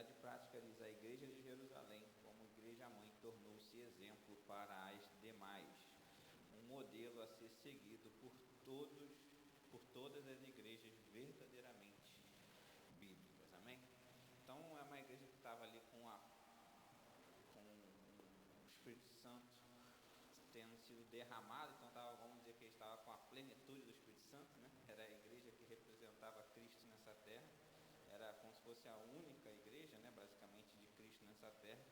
verdade prática diz: a igreja de Jerusalém, como igreja-mãe, tornou-se exemplo para as demais, um modelo a ser seguido por todas as igrejas verdadeiramente bíblicas, amém? Então é uma igreja que estava ali com o Espírito Santo tendo sido derramado, então vamos dizer que ele estava com a plenitude do Espírito Santo, né? Era a igreja que representava Cristo nessa terra, era como se fosse a única igreja, né, basicamente, de Cristo nessa terra.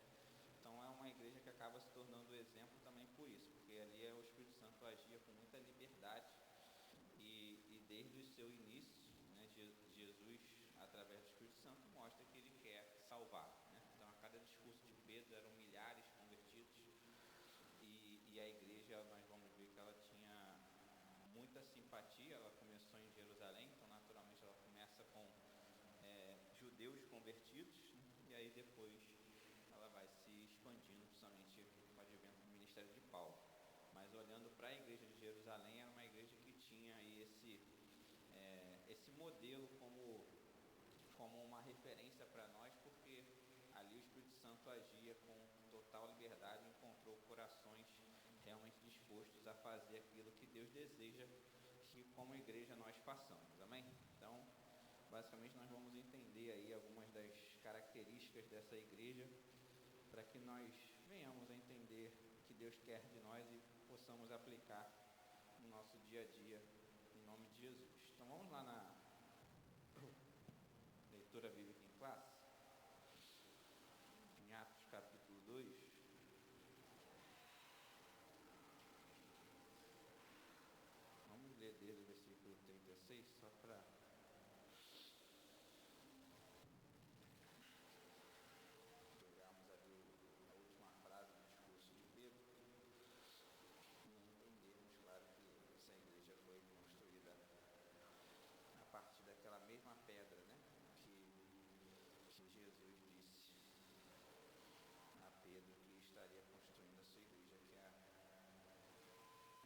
Então é uma igreja que acaba se tornando exemplo também por isso, porque ali o Espírito Santo agia com muita liberdade e desde o seu início, né, Jesus, através do Espírito Santo, mostra que ele quer salvar, né? Então a cada discurso de Pedro eram milhares convertidos e a igreja, nós vamos ver que ela tinha muita simpatia. Ela começou em Jerusalém, então naturalmente ela começa com judeus convertidos, e aí depois ela vai se expandindo, principalmente com o advento do ministério de Paulo. Mas olhando para a igreja de Jerusalém, era uma igreja que tinha aí esse modelo como uma referência para nós, porque ali o Espírito Santo agia com total liberdade e encontrou corações realmente dispostos a fazer aquilo que Deus deseja que como igreja nós façamos, amém? Então, basicamente nós vamos entender aí algumas das características dessa igreja, para que nós venhamos a entender o que Deus quer de nós e possamos aplicar no nosso dia a dia, em nome de Jesus. Então vamos lá na leitura bíblica em classe, em Atos capítulo 2. Vamos ler desde o versículo 36, só para pegarmos ali a última frase do discurso de Pedro e entendermos, claro, que essa igreja foi construída a partir daquela mesma pedra, né, que Jesus disse a Pedro que estaria construindo a sua igreja, que é a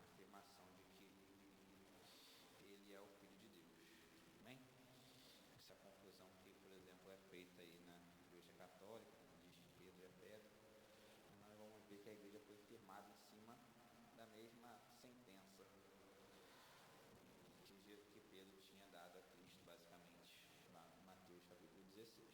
afirmação de que ele é o Filho de Deus, amém? Essa confusão que, por exemplo, é feita aí na igreja católica, quando diz que Pedro é pedra, nós vamos ver que a igreja foi firmada em cima da mesma sentença que Pedro tinha dado a Cristo, basicamente, lá em Mateus capítulo 16.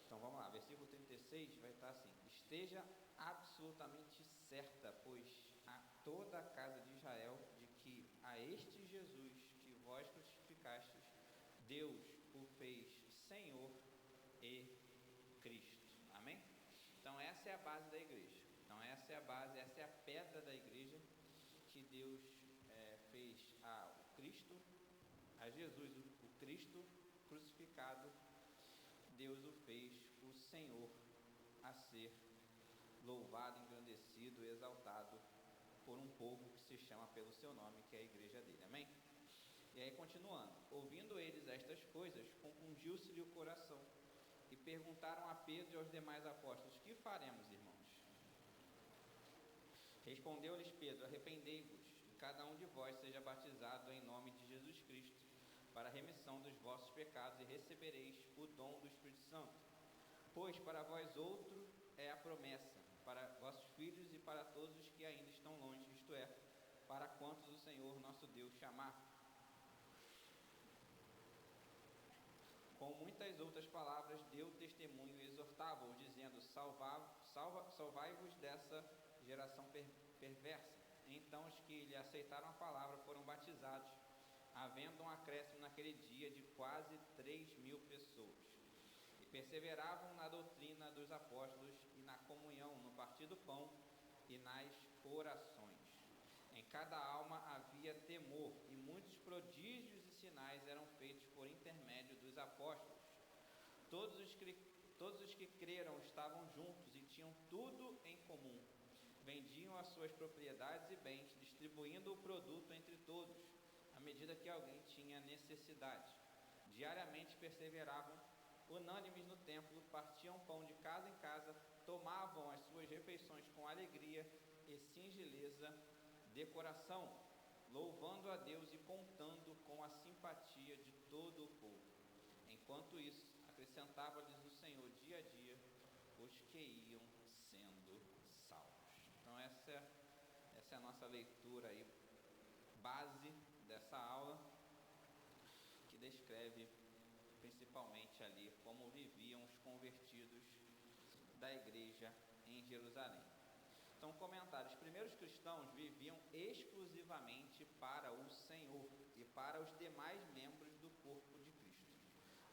Então vamos lá, versículo 36 vai estar assim: esteja absolutamente certa, pois a toda a casa de Israel, de que a este Jesus que vós crucificastes, Deus o fez Senhor e Cristo, amém? Então essa é a base da igreja, então essa é a base, essa é a pedra da igreja, que Deus fez o Cristo, a Jesus, o Cristo crucificado, Deus o fez o Senhor a ser louvado, engrandecido, exaltado por um povo que se chama pelo seu nome, que é a igreja dele, amém? E aí continuando, ouvindo eles estas coisas, compungiu-se-lhe o coração, e perguntaram a Pedro e aos demais apóstolos: que faremos, irmãos? Respondeu-lhes Pedro: arrependei-vos, e cada um de vós seja batizado em nome de Jesus Cristo, para a remissão dos vossos pecados, e recebereis o dom do Espírito Santo. Pois para vós outro é a promessa, para vossos filhos e para todos os que ainda estão longe, isto é, para quantos o Senhor nosso Deus chamar. Com muitas outras palavras deu testemunho e exortava-os, dizendo: salvai-vos dessa geração perversa. Então os que lhe aceitaram a palavra foram batizados, havendo um acréscimo naquele dia de quase 3.000 pessoas. E perseveravam na doutrina dos apóstolos e na comunhão, no partir do pão e nas orações. Em cada alma havia temor, e muitos prodígios e sinais eram feitos por intermédio dos apóstolos. Todos os que creram estavam juntos e tinham tudo em comum. Vendiam as suas propriedades e bens, distribuindo o produto entre todos, à medida que alguém tinha necessidade. Diariamente perseveravam unânimes no templo, partiam pão de casa em casa, tomavam as suas refeições com alegria e singeleza de coração, louvando a Deus e contando com a simpatia de todo o povo. Enquanto isso, acrescentava-lhes o Senhor dia a dia os que iam sendo salvos. Então essa é a nossa leitura aí, base dessa aula, que descreve principalmente ali como viviam os convertidos da igreja em Jerusalém. Então, comentário: os primeiros cristãos viviam exclusivamente para o Senhor e para os demais membros do corpo de Cristo,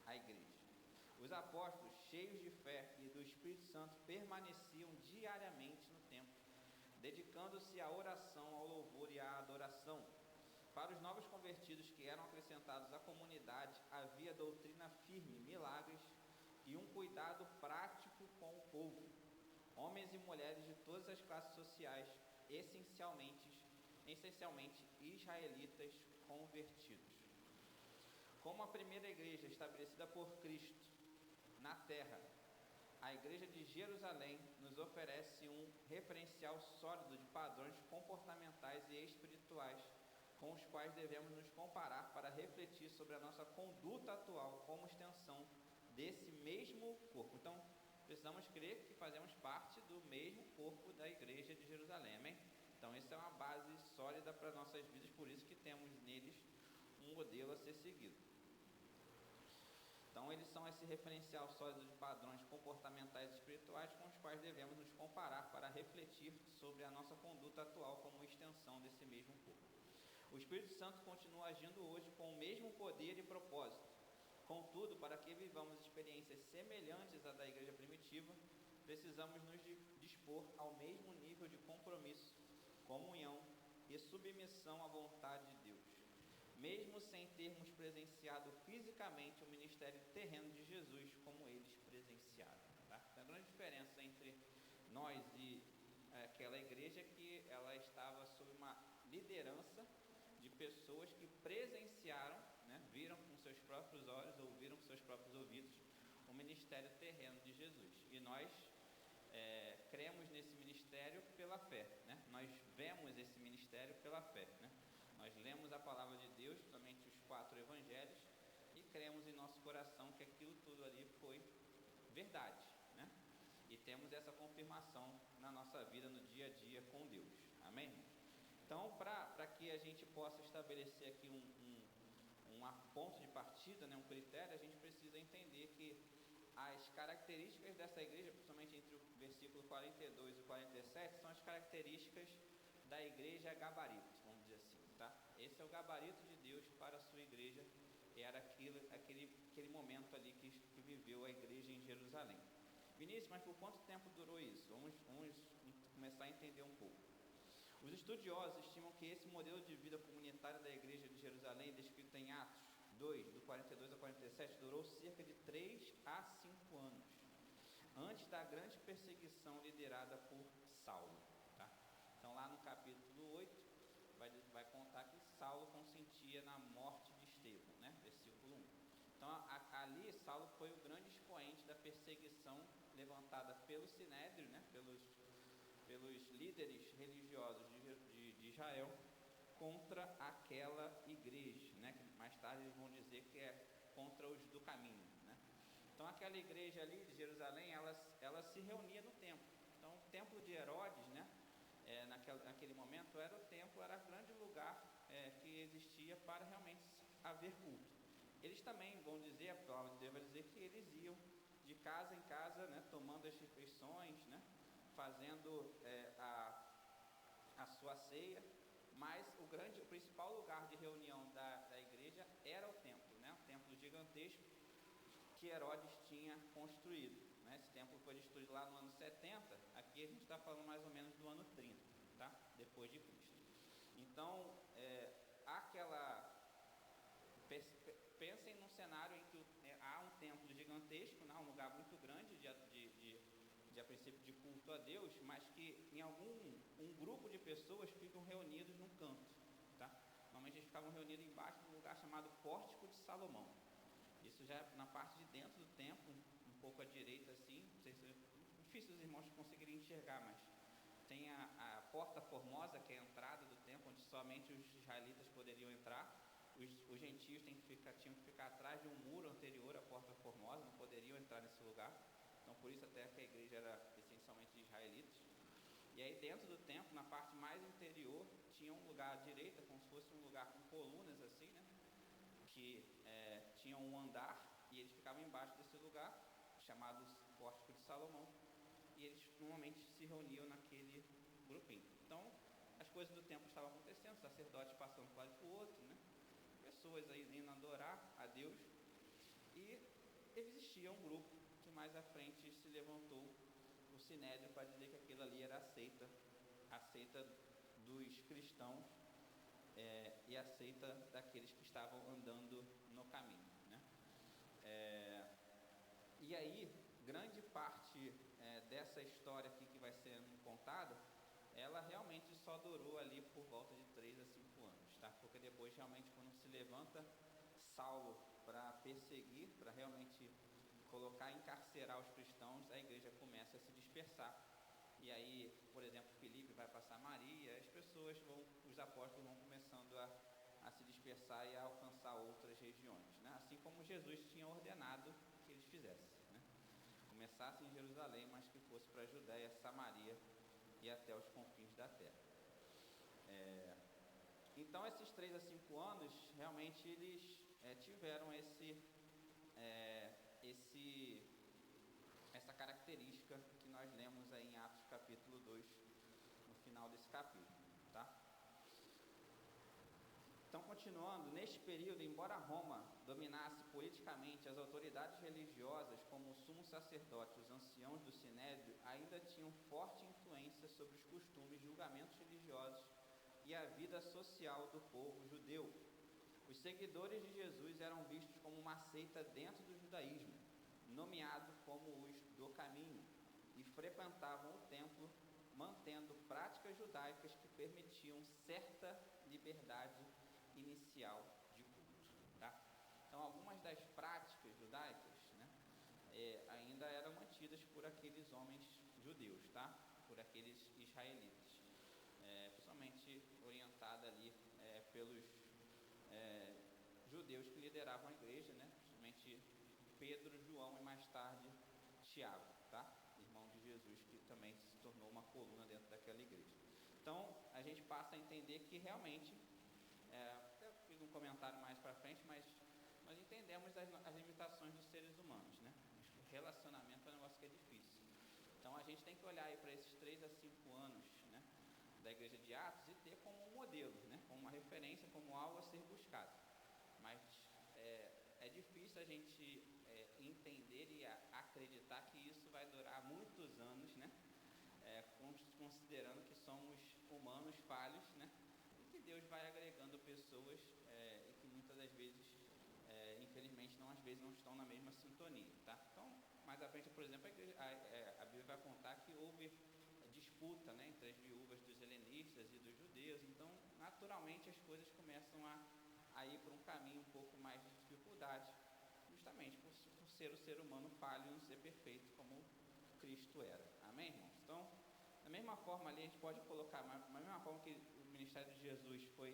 a igreja. Os apóstolos, cheios de fé e do Espírito Santo, permaneciam diariamente no templo, dedicando-se à oração, ao louvor e à adoração. Para os novos convertidos que eram acrescentados à comunidade, havia doutrina firme, milagres e um cuidado prático com o povo. Homens e mulheres de todas as classes sociais, essencialmente israelitas convertidos. Como a primeira igreja estabelecida por Cristo na terra, a igreja de Jerusalém nos oferece um referencial sólido de padrões comportamentais e espirituais com os quais devemos nos comparar para refletir sobre a nossa conduta atual como extensão desse mesmo corpo. Então, precisamos crer que fazemos parte do mesmo corpo da igreja de Jerusalém, amém? Então, essa é uma base sólida para nossas vidas, por isso que temos neles um modelo a ser seguido. Então, eles são esse referencial sólido de padrões comportamentais e espirituais com os quais devemos nos comparar para refletir sobre a nossa conduta atual como extensão desse mesmo corpo. O Espírito Santo continua agindo hoje com o mesmo poder e propósito. Contudo, para que vivamos experiências semelhantes à da igreja primitiva, precisamos nos dispor ao mesmo nível de compromisso, comunhão e submissão à vontade de Deus, mesmo sem termos presenciado fisicamente o ministério terreno de Jesus como eles presenciaram. Tá? A grande diferença entre nós e aquela igreja é que ela estava sob uma liderança de pessoas que presenciaram, viram com seus próprios olhos, ouviram com seus próprios ouvidos o ministério terreno de Jesus. E nós cremos nesse ministério pela fé, Nós vemos esse ministério pela fé, Nós lemos a palavra de Deus, somente os 4 evangelhos, e cremos em nosso coração que aquilo tudo ali foi verdade, E temos essa confirmação na nossa vida, no dia a dia com Deus, amém? Então, para que a gente possa estabelecer aqui um ponto de partida, um critério, a gente precisa entender que as características dessa igreja, principalmente entre o versículo 42 e 47, são as características da igreja gabarito, vamos dizer assim, tá? Esse é o gabarito de Deus para a sua igreja, era aquele momento ali que viveu a igreja em Jerusalém. Vinícius, mas por quanto tempo durou isso? Vamos começar a entender um pouco. Os estudiosos estimam que esse modelo de vida comunitária da igreja de Jerusalém, descrito em Atos 2, do 42 a 47, durou cerca de 3 a 5 anos, antes da grande perseguição liderada por Saulo. Tá? Então, lá no capítulo 8, vai contar que Saulo consentia na morte de Estevão, versículo 1. Então, ali, Saulo foi o grande expoente da perseguição levantada pelo Sinédrio, pelos líderes religiosos de Israel contra aquela igreja, que mais tarde eles vão dizer que é contra os do caminho, Então aquela igreja ali de Jerusalém, ela se reunia no templo. Então o templo de Herodes, naquele momento era o grande lugar que existia para realmente haver culto. Eles também vão dizer, a palavra de Deus vai dizer que eles iam de casa em casa, tomando as refeições, fazendo a sua ceia, mas o principal lugar de reunião da igreja era o templo, um templo gigantesco que Herodes tinha construído. Esse templo foi destruído lá no ano 70, aqui a gente está falando mais ou menos do ano 30, tá? Depois de Cristo. Então, pensem num cenário em que há um templo gigantesco, um lugar muito grande a princípio de culto a Deus, mas que em um grupo de pessoas ficam reunidos num canto, tá? Normalmente eles ficavam reunidos embaixo de um lugar chamado Pórtico de Salomão. Isso já na parte de dentro do templo, um pouco à direita assim, não sei se é difícil os irmãos conseguirem enxergar, mas tem a Porta Formosa, que é a entrada do templo, onde somente os israelitas poderiam entrar. os gentios tinham que ficar atrás de um muro anterior à Porta Formosa, não poderiam entrar nesse lugar. Então, por isso até que a igreja era essencialmente de israelitas. E aí dentro do templo, na parte mais interior, tinha um lugar à direita, como se fosse um lugar com colunas assim, né? Que tinha um andar e eles ficavam embaixo desse lugar, chamado Pórtico de Salomão. E eles normalmente se reuniam naquele grupinho. Então, as coisas do templo estavam acontecendo, sacerdotes passando de um lado para o outro, né? Pessoas aí indo adorar a Deus. E existia um grupo que mais à frente se levantou o Sinédrio para dizer que aquilo ali era a seita dos cristãos e a seita daqueles que estavam andando no caminho, né? E aí, grande parte dessa história aqui que vai sendo contada, ela realmente só durou ali por volta de 3 a 5 anos, tá? Porque depois realmente quando se levanta Saulo para perseguir, para realmente encarcerar os cristãos, a igreja começa a se dispersar. E aí, por exemplo, Filipe vai para Samaria, os apóstolos vão começando a se dispersar e a alcançar outras regiões, né? Assim como Jesus tinha ordenado que eles fizessem, né? Começassem em Jerusalém, mas que fosse para a Judéia, Samaria e até os confins da terra. Então esses 3 a 5 anos, realmente eles tiveram essa característica que nós lemos aí em Atos capítulo 2, no final desse capítulo, tá? Então, continuando, neste período, embora Roma dominasse politicamente, as autoridades religiosas, como o sumo sacerdote e os anciãos do Sinédrio, ainda tinham forte influência sobre os costumes, julgamentos religiosos e a vida social do povo judeu. Os seguidores de Jesus eram vistos como uma seita dentro do judaísmo, nomeado como os do caminho, e frequentavam o templo, mantendo práticas judaicas que permitiam certa liberdade inicial de culto, tá? Então, algumas das práticas judaicas, né, ainda eram mantidas por aqueles homens judeus, tá? Por aqueles israelitas, principalmente orientada ali pelos judeus que lideravam a igreja, né? Principalmente Pedro, João e mais tarde Tiago, tá? Irmão de Jesus, que também se tornou uma coluna dentro daquela igreja. Então, a gente passa a entender que realmente, até fiz um comentário mais para frente, mas nós entendemos as limitações dos seres humanos, né? O relacionamento é um negócio que é difícil. Então, a gente tem que olhar aí para esses 3 a 5 anos, né, da igreja de Atos e ter como um modelo, né, como uma referência, como algo a ser buscado. Mas é difícil a gente entender e acreditar que isso vai durar muitos anos, né? Considerando que somos humanos falhos, né? E que Deus vai agregando pessoas e que muitas das vezes, infelizmente, às vezes não estão na mesma sintonia, tá? Então, mais à frente, por exemplo, a Bíblia vai contar que houve disputa, né, entre as viúvas dos helenistas e dos judeus. Então, naturalmente, as coisas começam a ir para um caminho um pouco mais de dificuldade, justamente por ser o ser humano falho e não ser perfeito como Cristo era. Amém, irmãos? Então, da mesma forma ali, a gente pode colocar, da mesma forma que o ministério de Jesus foi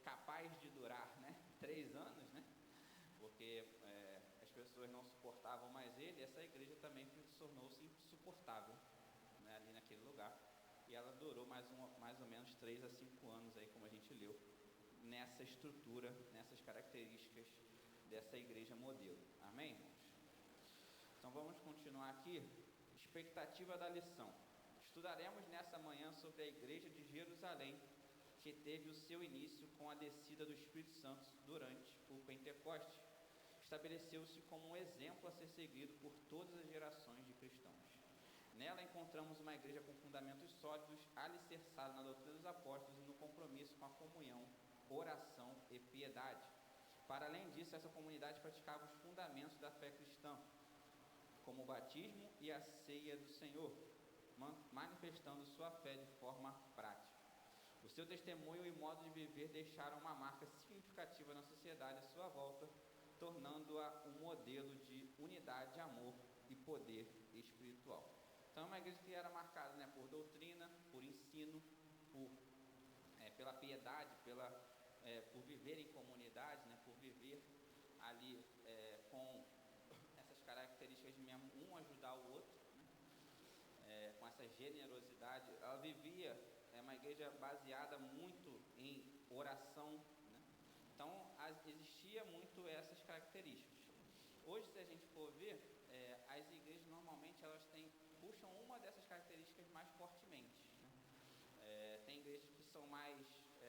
capaz de durar, né, 3 anos, né, porque as pessoas não suportavam mais ele, essa igreja também tornou-se insuportável, né, ali naquele lugar. E ela durou mais ou menos 3 a 5 anos, aí, como a gente leu, nessa estrutura, nessas características dessa igreja modelo. Amém, irmãos? Então vamos continuar aqui. Expectativa da lição. Estudaremos nessa manhã sobre a igreja de Jerusalém, que teve o seu início com a descida do Espírito Santo durante o Pentecostes. Estabeleceu-se como um exemplo a ser seguido por todas as gerações de cristãos. Nela encontramos uma igreja com fundamentos sólidos, alicerçada na doutrina dos apóstolos e no compromisso com a comunhão, oração e piedade. Para além disso, essa comunidade praticava os fundamentos da fé cristã, como o batismo e a ceia do Senhor, manifestando sua fé de forma prática. O seu testemunho e modo de viver deixaram uma marca significativa na sociedade à sua volta, tornando-a um modelo de unidade, amor e poder espiritual. Então, é uma igreja que era marcada, né, por doutrina, por ensino, pela piedade, por viver em comunidade, né, um ajudar o outro, né? Com essa generosidade. Ela vivia, uma igreja baseada muito em oração, né? Então existia muito essas características. Hoje, se a gente for ver, as igrejas normalmente puxam uma dessas características mais fortemente, né? Tem igrejas que são mais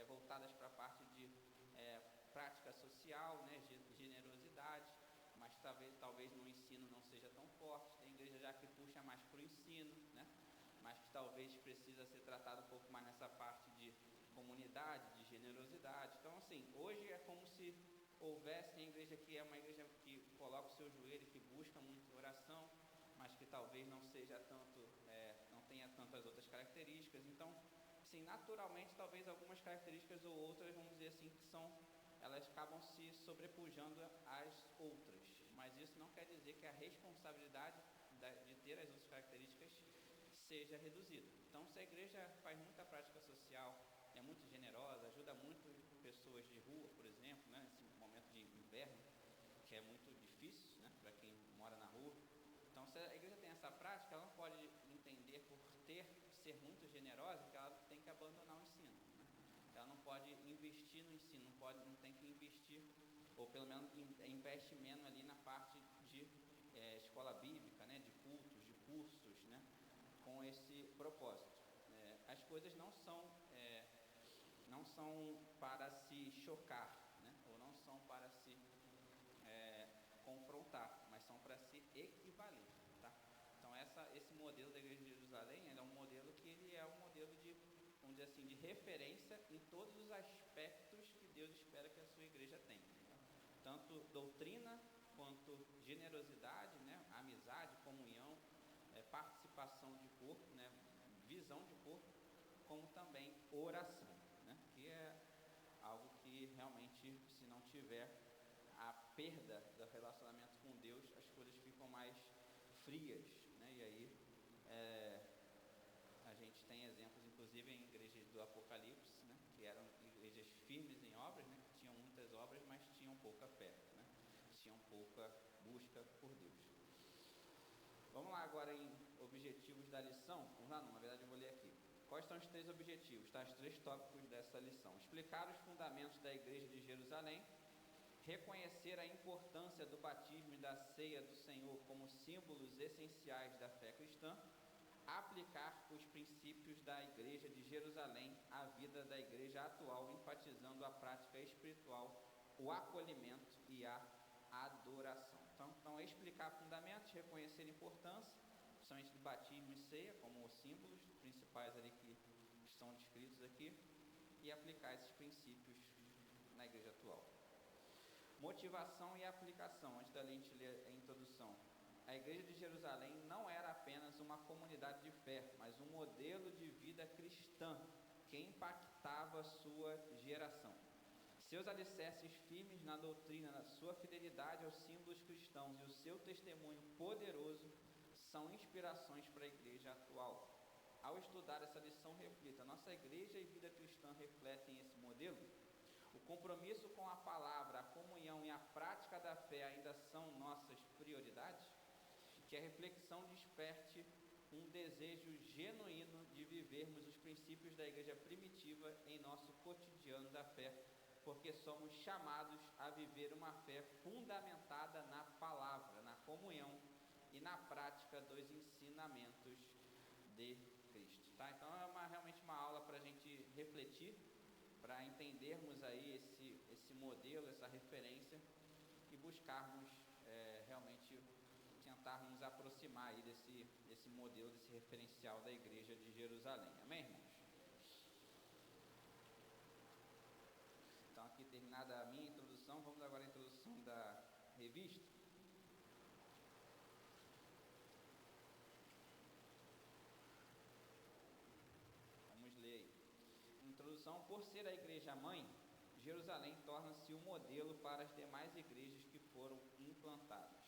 voltadas para a parte de prática social, né, generosidade, mas talvez no ensino não seja tão forte. Tem igreja já que puxa mais para o ensino, né, mas que talvez precisa ser tratado um pouco mais nessa parte de comunidade, de generosidade. Então, assim, hoje é como se houvesse a igreja que é uma igreja que coloca o seu joelho, que busca muito oração, mas que talvez não seja tanto, não tenha tantas outras características. Então, sim, naturalmente, talvez algumas características ou outras, vamos dizer assim, elas acabam se sobrepujando às outras, mas isso não quer dizer que a responsabilidade de ter as outras características seja reduzida. Então, se a igreja faz muita prática social, é muito generosa, ajuda muito pessoas de rua, por exemplo, né, nesse momento de inverno, que é muito difícil, né, para quem mora na rua. Então, se a igreja tem essa prática, ela não pode entender por ser muito generosa que ela tem que abandonar o ensino, né? Ela não pode investir no ensino, não tem que investir, ou pelo menos investe menos ali na parte de escola bíblica, né, de cultos, de cursos, né, com esse propósito. As coisas não são para se chocar, né, ou não são para se confrontar, mas são para se equivaler, tá? Então esse modelo da Igreja de Jerusalém, ele é um modelo que ele é um modelo de, vamos dizer assim, de referência em todos os aspectos que Deus espera que a sua igreja tenha, tá? Tanto doutrina quanto generosidade, né, amizade, comunhão, participação de corpo, né, visão de corpo, como também oração, né, que é algo que realmente, se não tiver a perda do relacionamento com Deus, as coisas ficam mais frias, né? E aí a gente tem exemplos, inclusive, em igrejas do Apocalipse, né, que eram igrejas firmes em obras, né, que tinham muitas obras, mas tinham pouca fé, né, tinham pouca busca por Deus. Vamos lá agora em objetivos da lição. Vamos lá, na verdade eu vou ler aqui. Quais são os 3 objetivos, tá? Os 3 tópicos dessa lição? Explicar os fundamentos da igreja de Jerusalém, reconhecer a importância do batismo e da ceia do Senhor como símbolos essenciais da fé cristã, aplicar os princípios da igreja de Jerusalém à vida da igreja atual, enfatizando a prática espiritual, o acolhimento e a adoração. Então explicar fundamentos, reconhecer a importância, principalmente do batismo e ceia, como os símbolos principais ali que estão descritos aqui, e aplicar esses princípios na igreja atual. Motivação e aplicação. Antes da gente ler a introdução, a igreja de Jerusalém não era apenas uma comunidade de fé, mas um modelo de vida cristã que impactava a sua geração. Seus alicerces firmes na doutrina, na sua fidelidade aos símbolos cristãos e o seu testemunho poderoso são inspirações para a igreja atual. Ao estudar essa lição, reflita: nossa igreja e vida cristã refletem esse modelo? O compromisso com a palavra, a comunhão e a prática da fé ainda são nossas prioridades? Que a reflexão desperte um desejo genuíno de vivermos os princípios da igreja primitiva em nosso cotidiano da fé, porque somos chamados a viver uma fé fundamentada na palavra, na comunhão e na prática dos ensinamentos de Cristo, tá? Então realmente uma aula para a gente refletir, para entendermos aí esse modelo, essa referência e buscarmos realmente tentarmos nos aproximar aí desse modelo, desse referencial da igreja de Jerusalém. Amém, irmãos? Então aqui terminada a minha introdução, vamos agora à introdução da revista. Vamos ler aí. Introdução: por ser a igreja mãe, Jerusalém torna-se um modelo para as demais igrejas que foram implantadas.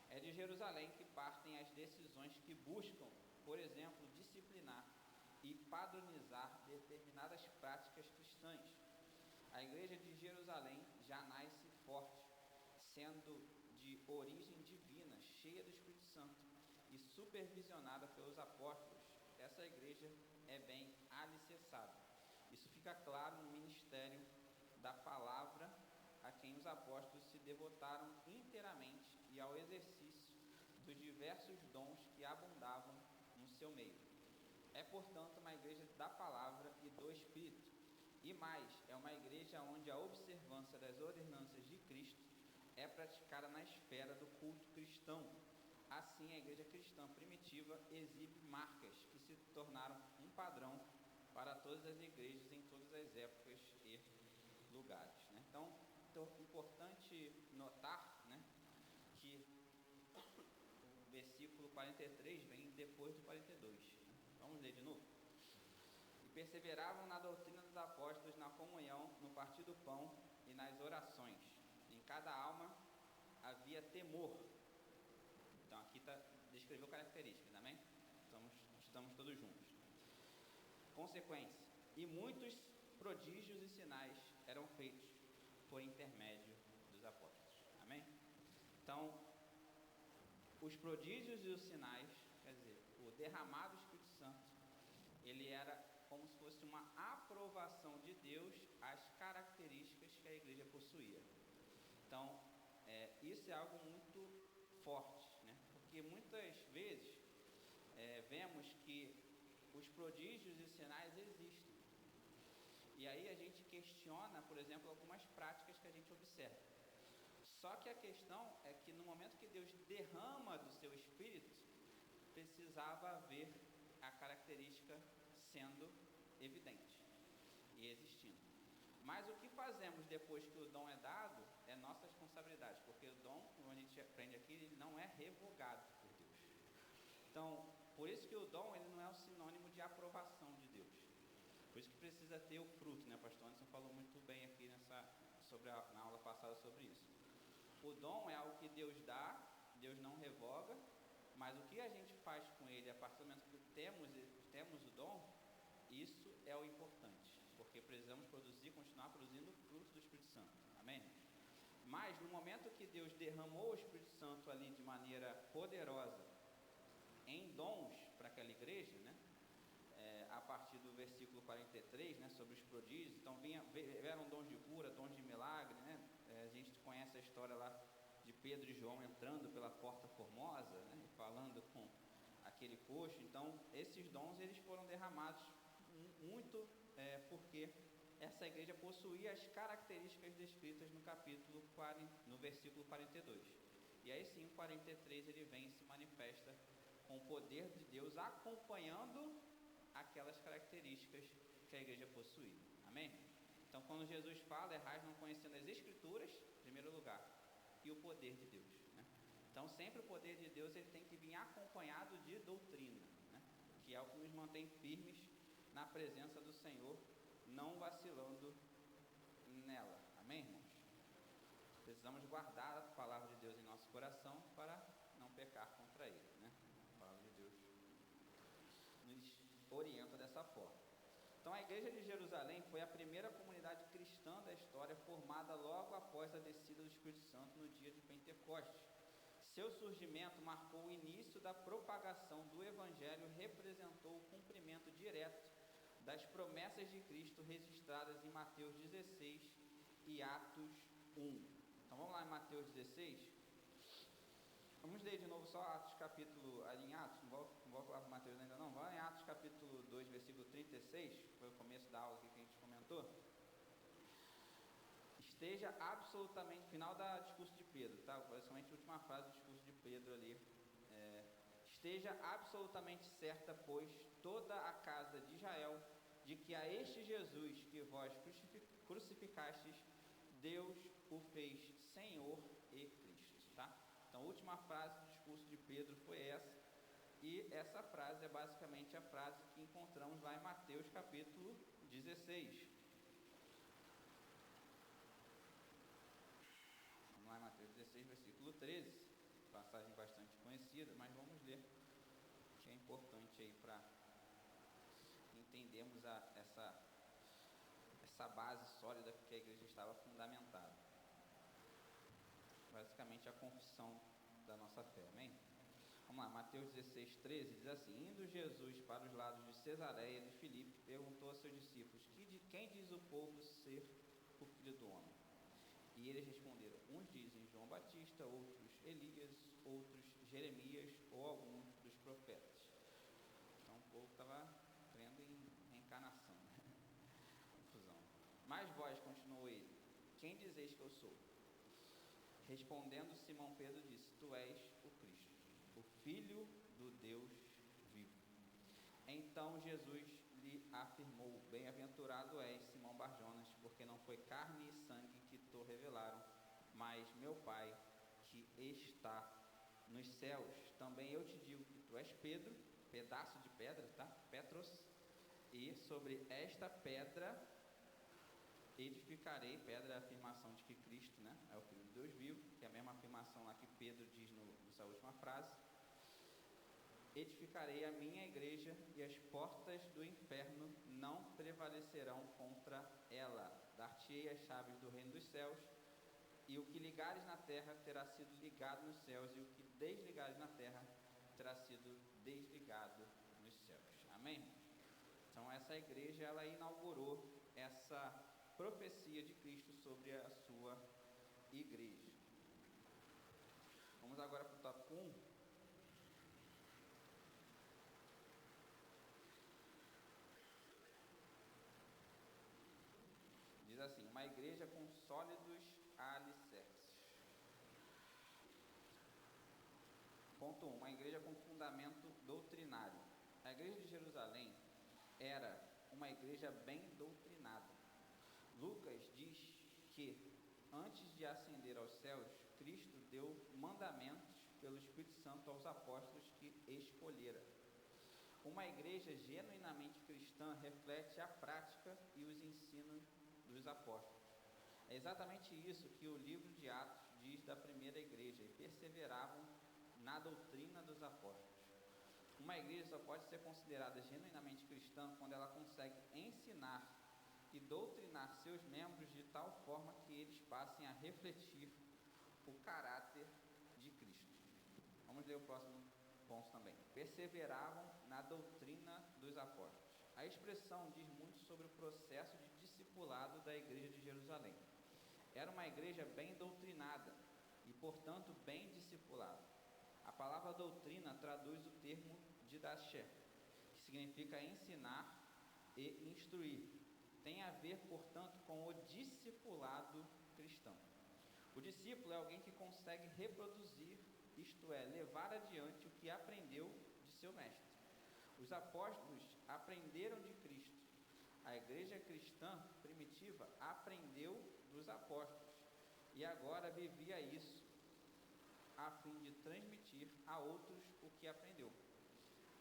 É de Jerusalém que partem as decisões que buscam, por exemplo, disciplinar e padronizar determinadas práticas cristãs. A igreja de Jerusalém já nasce forte, sendo de origem divina, cheia do Espírito Santo, supervisionada pelos apóstolos, essa igreja é bem alicerçada. Isso fica claro no ministério da palavra, a quem os apóstolos se devotaram inteiramente e ao exercício dos diversos dons que abundavam no seu meio. É, portanto, uma igreja da palavra e do Espírito. E mais, é uma igreja onde a observância das ordenanças de Cristo é praticada na esfera do culto cristão. Assim, a igreja cristã primitiva exibe marcas que se tornaram um padrão para todas as igrejas em todas as épocas e lugares, né? Então, é importante notar, né, que o versículo 43 vem depois do 42. Vamos ler de novo. E perseveravam na doutrina dos apóstolos, na comunhão, no partir do pão e nas orações. Em cada alma havia temor. Então aqui descreveu características, amém? Estamos todos juntos. Consequência: e muitos prodígios e sinais eram feitos por intermédio dos apóstolos, amém? Então, os prodígios e os sinais, quer dizer, o derramado do Espírito Santo, ele era como se fosse uma aprovação de Deus às características que a igreja possuía. Então, isso é algo muito forte, né? Porque muitas vezes vemos que os prodígios e sinais existem. E aí a gente questiona, por exemplo, algumas práticas que a gente observa. Só que a questão é que no momento que Deus derrama do seu Espírito, precisava haver a característica sendo evidente e existindo. Mas o que fazemos depois que o dom é dado é nossa responsabilidade, porque o dom, como a gente aprende aqui, ele não é revogado por Deus. Então, por isso que o dom ele não é um sinônimo de aprovação de Deus. Por isso que precisa ter o fruto, né? O pastor Anderson falou muito bem aqui na aula passada sobre isso. O dom é algo que Deus dá, Deus não revoga, mas o que a gente faz com ele a partir do momento que temos o dom, isso é o importante, porque precisamos continuar produzindo o fruto do Espírito Santo, amém? Mas no momento que Deus derramou o Espírito Santo ali de maneira poderosa em dons para aquela igreja, né? A partir do versículo 43, né, sobre os prodígios, então vieram dons de cura, dons de milagre, né? A gente conhece a história lá de Pedro e João entrando pela porta formosa, né, e falando com aquele coxo. Então esses dons eles foram derramados muito porque essa igreja possuía as características descritas no versículo 42. E aí sim, o 43 ele vem e se manifesta com o poder de Deus acompanhando aquelas características que a igreja possuía, amém? Então quando Jesus fala, errais não conhecendo as Escrituras, em primeiro lugar, e o poder de Deus, né? Então sempre o poder de Deus ele tem que vir acompanhado de doutrina, né? Que é o que nos mantém firmes na presença do Senhor, não vacilando nela, amém, irmãos? Precisamos guardar a palavra de Deus em nosso coração para não pecar contra ele, né? A palavra de Deus nos orienta dessa forma. Então a igreja de Jerusalém foi a primeira comunidade cristã da história, formada logo após a descida do Espírito Santo no dia de Pentecostes. Seu surgimento marcou o início da propagação do Evangelho, representou o cumprimento direto das promessas de Cristo registradas em Mateus 16 e Atos 1. Então vamos lá em Mateus 16. Vamos ler de novo só Atos capítulo, ali em Atos, não volto lá para Mateus ainda não, vamos em Atos capítulo 2, versículo 36, foi o começo da aula aqui que a gente comentou. Esteja absolutamente, final do discurso de Pedro, tá? Basicamente a última frase do discurso de Pedro ali. Esteja absolutamente certa, pois, toda a casa de Israel, de que a este Jesus que vós crucificastes, Deus o fez Senhor e Cristo, tá? Então a última frase do discurso de Pedro foi essa, e essa frase é basicamente a frase que encontramos lá em Mateus capítulo 16. Vamos lá em Mateus 16, versículo 13, passagem bastante conhecida, mas vamos ler, que é importante aí para entendermos essa base sólida que a igreja estava fundamentada. Basicamente a confissão da nossa fé, amém? Vamos lá, Mateus 16, 13 diz assim: Indo Jesus para os lados de Cesareia de Filipe, perguntou a seus discípulos: quem diz o povo ser o Filho do Homem? E eles responderam: uns dizem João Batista, outros Elias, outros Jeremias ou algum dos profetas. Então o povo estava crendo em reencarnação, né? Confusão. Mas vós, continuou ele, quem dizeis que eu sou? Respondendo, Simão Pedro disse: Tu és o Cristo, o Filho do Deus vivo. Então Jesus lhe afirmou: Bem-aventurado és, Simão Barjonas, porque não foi carne e sangue que te revelaram, mas meu Pai que está nos céus. Também eu te digo que tu és Pedro, pedaço de pedra, tá? Petros, e sobre esta pedra edificarei. Pedra é a afirmação de que Cristo, né, é o Filho de Deus vivo, que é a mesma afirmação lá que Pedro diz nessa última frase. Edificarei a minha igreja e as portas do inferno não prevalecerão contra ela. Dar-te-ei as chaves do reino dos céus, e o que ligares na terra terá sido ligado nos céus, e o que desligares na terra terá sido desligado nos céus. Amém? Então essa igreja, ela inaugurou essa profecia de Cristo sobre a sua igreja. Vamos agora para o tópico 1. Diz assim: uma igreja com sólidos alicerces. Ponto 1. Uma igreja com fundamento doutrinário. A igreja de Jerusalém era uma igreja bem doutrinada. Lucas diz que, antes de ascender aos céus, Cristo deu mandamentos pelo Espírito Santo aos apóstolos que escolhera. Uma igreja genuinamente cristã reflete a prática e os ensinos dos apóstolos. É exatamente isso que o livro de Atos diz da primeira igreja: e perseveravam na doutrina dos apóstolos. Uma igreja só pode ser considerada genuinamente cristã quando ela consegue ensinar e doutrinar seus membros de tal forma que eles passem a refletir o caráter de Cristo. Vamos ler o próximo ponto também. Perseveravam na doutrina dos apóstolos. A expressão diz muito sobre o processo de discipulado da igreja de Jerusalém. Era uma igreja bem doutrinada e, portanto, bem discipulada. A palavra doutrina traduz o termo didaché, que significa ensinar e instruir. Tem a ver, portanto, com o discipulado cristão. O discípulo é alguém que consegue reproduzir, isto é, levar adiante o que aprendeu de seu mestre. Os apóstolos aprenderam de Cristo. A igreja cristã primitiva aprendeu dos apóstolos e agora vivia isso a fim de transmitir a outros o que aprendeu.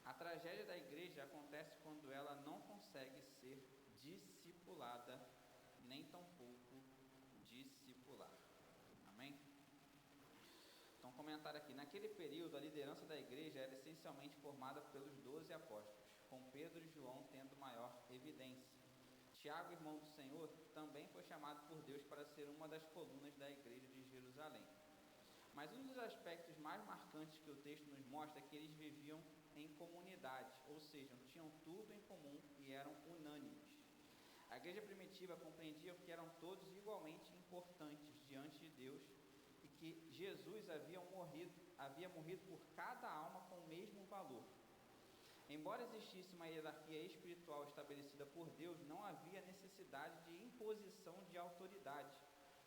A tragédia da igreja acontece quando ela não consegue ser discipulada, nem tampouco discipular. Amém? Então, comentário aqui. Naquele período, a liderança da igreja era essencialmente formada pelos 12 apóstolos, com Pedro e João tendo maior evidência. Tiago, irmão do Senhor, também foi chamado por Deus para ser uma das colunas da igreja de Jerusalém. Mas um dos aspectos mais marcantes que o texto nos mostra é que eles viviam em comunidade, ou seja, tinham tudo em comum e eram unânimes. A igreja primitiva compreendia que eram todos igualmente importantes diante de Deus e que Jesus havia morrido por cada alma com o mesmo valor. Embora existisse uma hierarquia espiritual estabelecida por Deus, não havia necessidade de imposição de autoridade,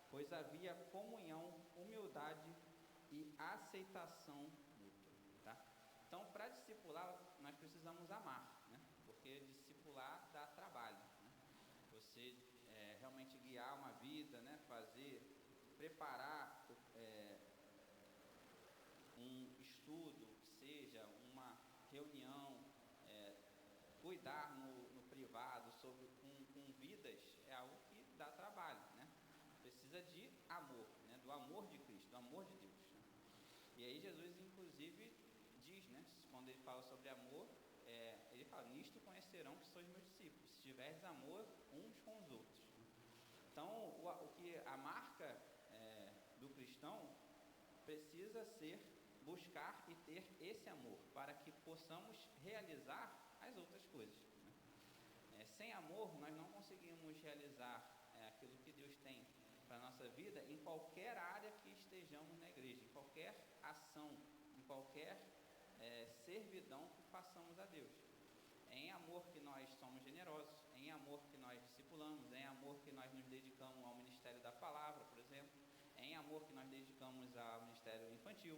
pois havia comunhão, humildade e aceitação mútua. Tá? Então, para discipular, nós precisamos amar, né? Porque discipular dá trabalho, né? Você realmente guiar uma vida, né? Preparar um estudo, que seja uma reunião, cuidar no privado com vidas, é algo que dá trabalho, né? Precisa de amor, né? Do amor de Cristo, do amor de Deus, né? E aí Jesus, inclusive, diz, né? Quando ele fala sobre amor, ele fala: nisto conhecerão que sois meus discípulos, se tiveres amor uns com os outros. Então, a marca do cristão precisa ser buscar e ter esse amor, para que possamos realizar as outras coisas, né? Sem amor, nós não conseguimos realizar aquilo que Deus tem para a nossa vida em qualquer área que estejamos na igreja, em qualquer ação, em qualquer servidão que façamos a Deus. É em amor que nós somos generosos, é em amor que nós discipulamos, é em amor que nós nos dedicamos ao ministério da palavra, por exemplo, é em amor que nós dedicamos ao ministério infantil,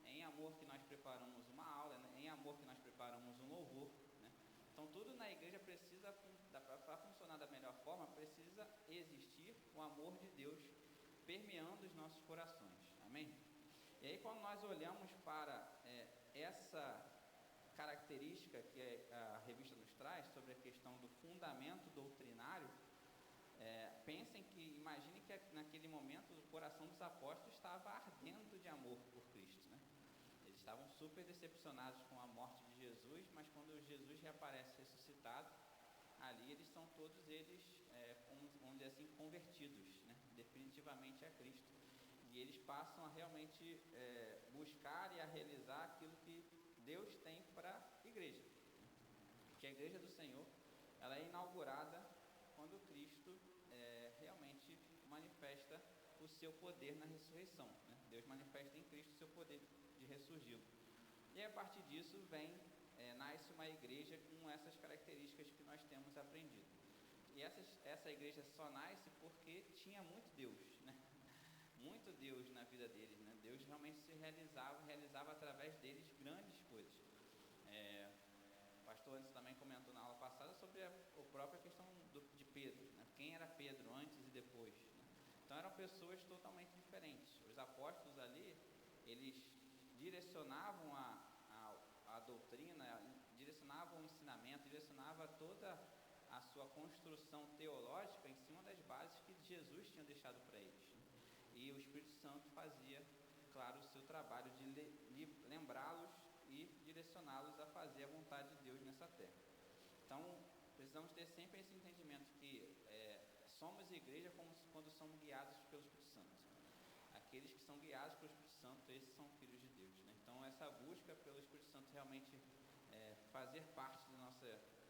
é em amor que nós preparamos uma aula, é em amor que nós preparamos um louvor, né? Então tudo na igreja precisa, para funcionar da melhor forma, precisa existir o amor de Deus permeando os nossos corações, amém? E aí quando nós olhamos para essa característica que a revista nos traz sobre a questão do fundamento doutrinário, imagine que naquele momento o coração dos apóstolos estava ardendo de amor por Cristo, né? Eles estavam super decepcionados com a morte de Jesus, mas quando Jesus reaparece ressuscitado, ali eles são todos eles, vamos dizer assim, convertidos, né? Definitivamente a Cristo. E eles passam a realmente buscar e a realizar aquilo que Deus tem para a igreja. Porque a igreja do Senhor, ela é inaugurada quando Cristo realmente manifesta o seu poder na ressurreição, né? Deus manifesta em Cristo o seu poder de ressurgi-lo. E a partir disso nasce uma igreja com essas características que nós temos aprendido. E essa igreja só nasce porque tinha muito Deus, né? Muito Deus na vida deles, né? Deus realmente se realizava através deles grandes coisas. O pastor antes também comentou na aula passada sobre a própria questão de Pedro, né? Quem era Pedro antes e depois, né? Então eram pessoas totalmente diferentes. Os apóstolos ali, eles direcionavam a doutrina, direcionavam o ensinamento, direcionavam toda a sua construção teológica em cima das bases que Jesus tinha deixado para eles. E o Espírito Santo fazia, claro, o seu trabalho de lembrá-los e direcioná-los a fazer a vontade de Deus nessa terra. Então, precisamos ter sempre esse entendimento que somos igreja quando somos guiados pelo Espírito Santo. Aqueles que são guiados pelo Espírito Santo, esses são filhos de Deus, né? Então, essa busca pelo Espírito Santo realmente fazer parte da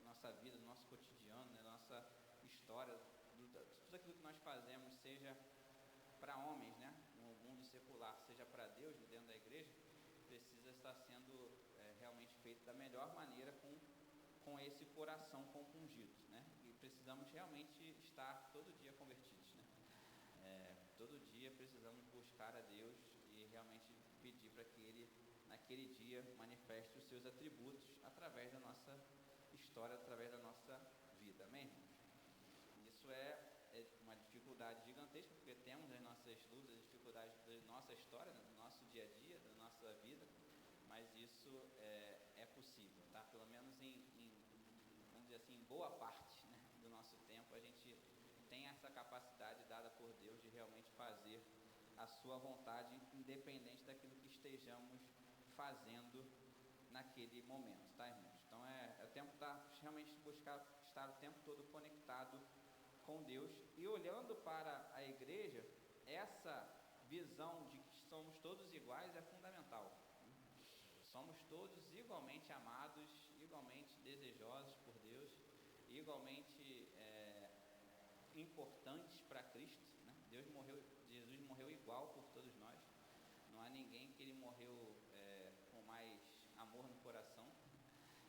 nossa vida, do nosso cotidiano, da nossa história, tudo aquilo que nós fazemos, seja para homens, né, no mundo secular, seja para Deus dentro da igreja, precisa estar sendo realmente feito da melhor maneira com esse coração compungido, né? E precisamos realmente estar todo dia convertidos, né? Todo dia precisamos buscar a Deus e realmente pedir para que Ele, naquele dia, manifeste os seus atributos através da nossa história, através da nossa vida, amém? Isso é uma dificuldade gigantesca, porque temos as nossas lutas, as dificuldades da nossa história, do nosso dia a dia, da nossa vida, mas isso é possível, tá? Pelo menos vamos dizer assim, em boa parte, né, do nosso tempo, a gente tem essa capacidade dada por Deus de realmente fazer a sua vontade, independente daquilo que estejamos fazendo naquele momento, tá, irmãos? Então é o tempo da realmente buscar estar o tempo todo conectado com Deus e olhando para a igreja. Essa visão de que somos todos iguais é fundamental. Somos todos igualmente amados, igualmente desejosos por Deus, igualmente importantes para Cristo, né? Jesus morreu igual por todos nós. Não há ninguém que ele morreu com mais amor no coração.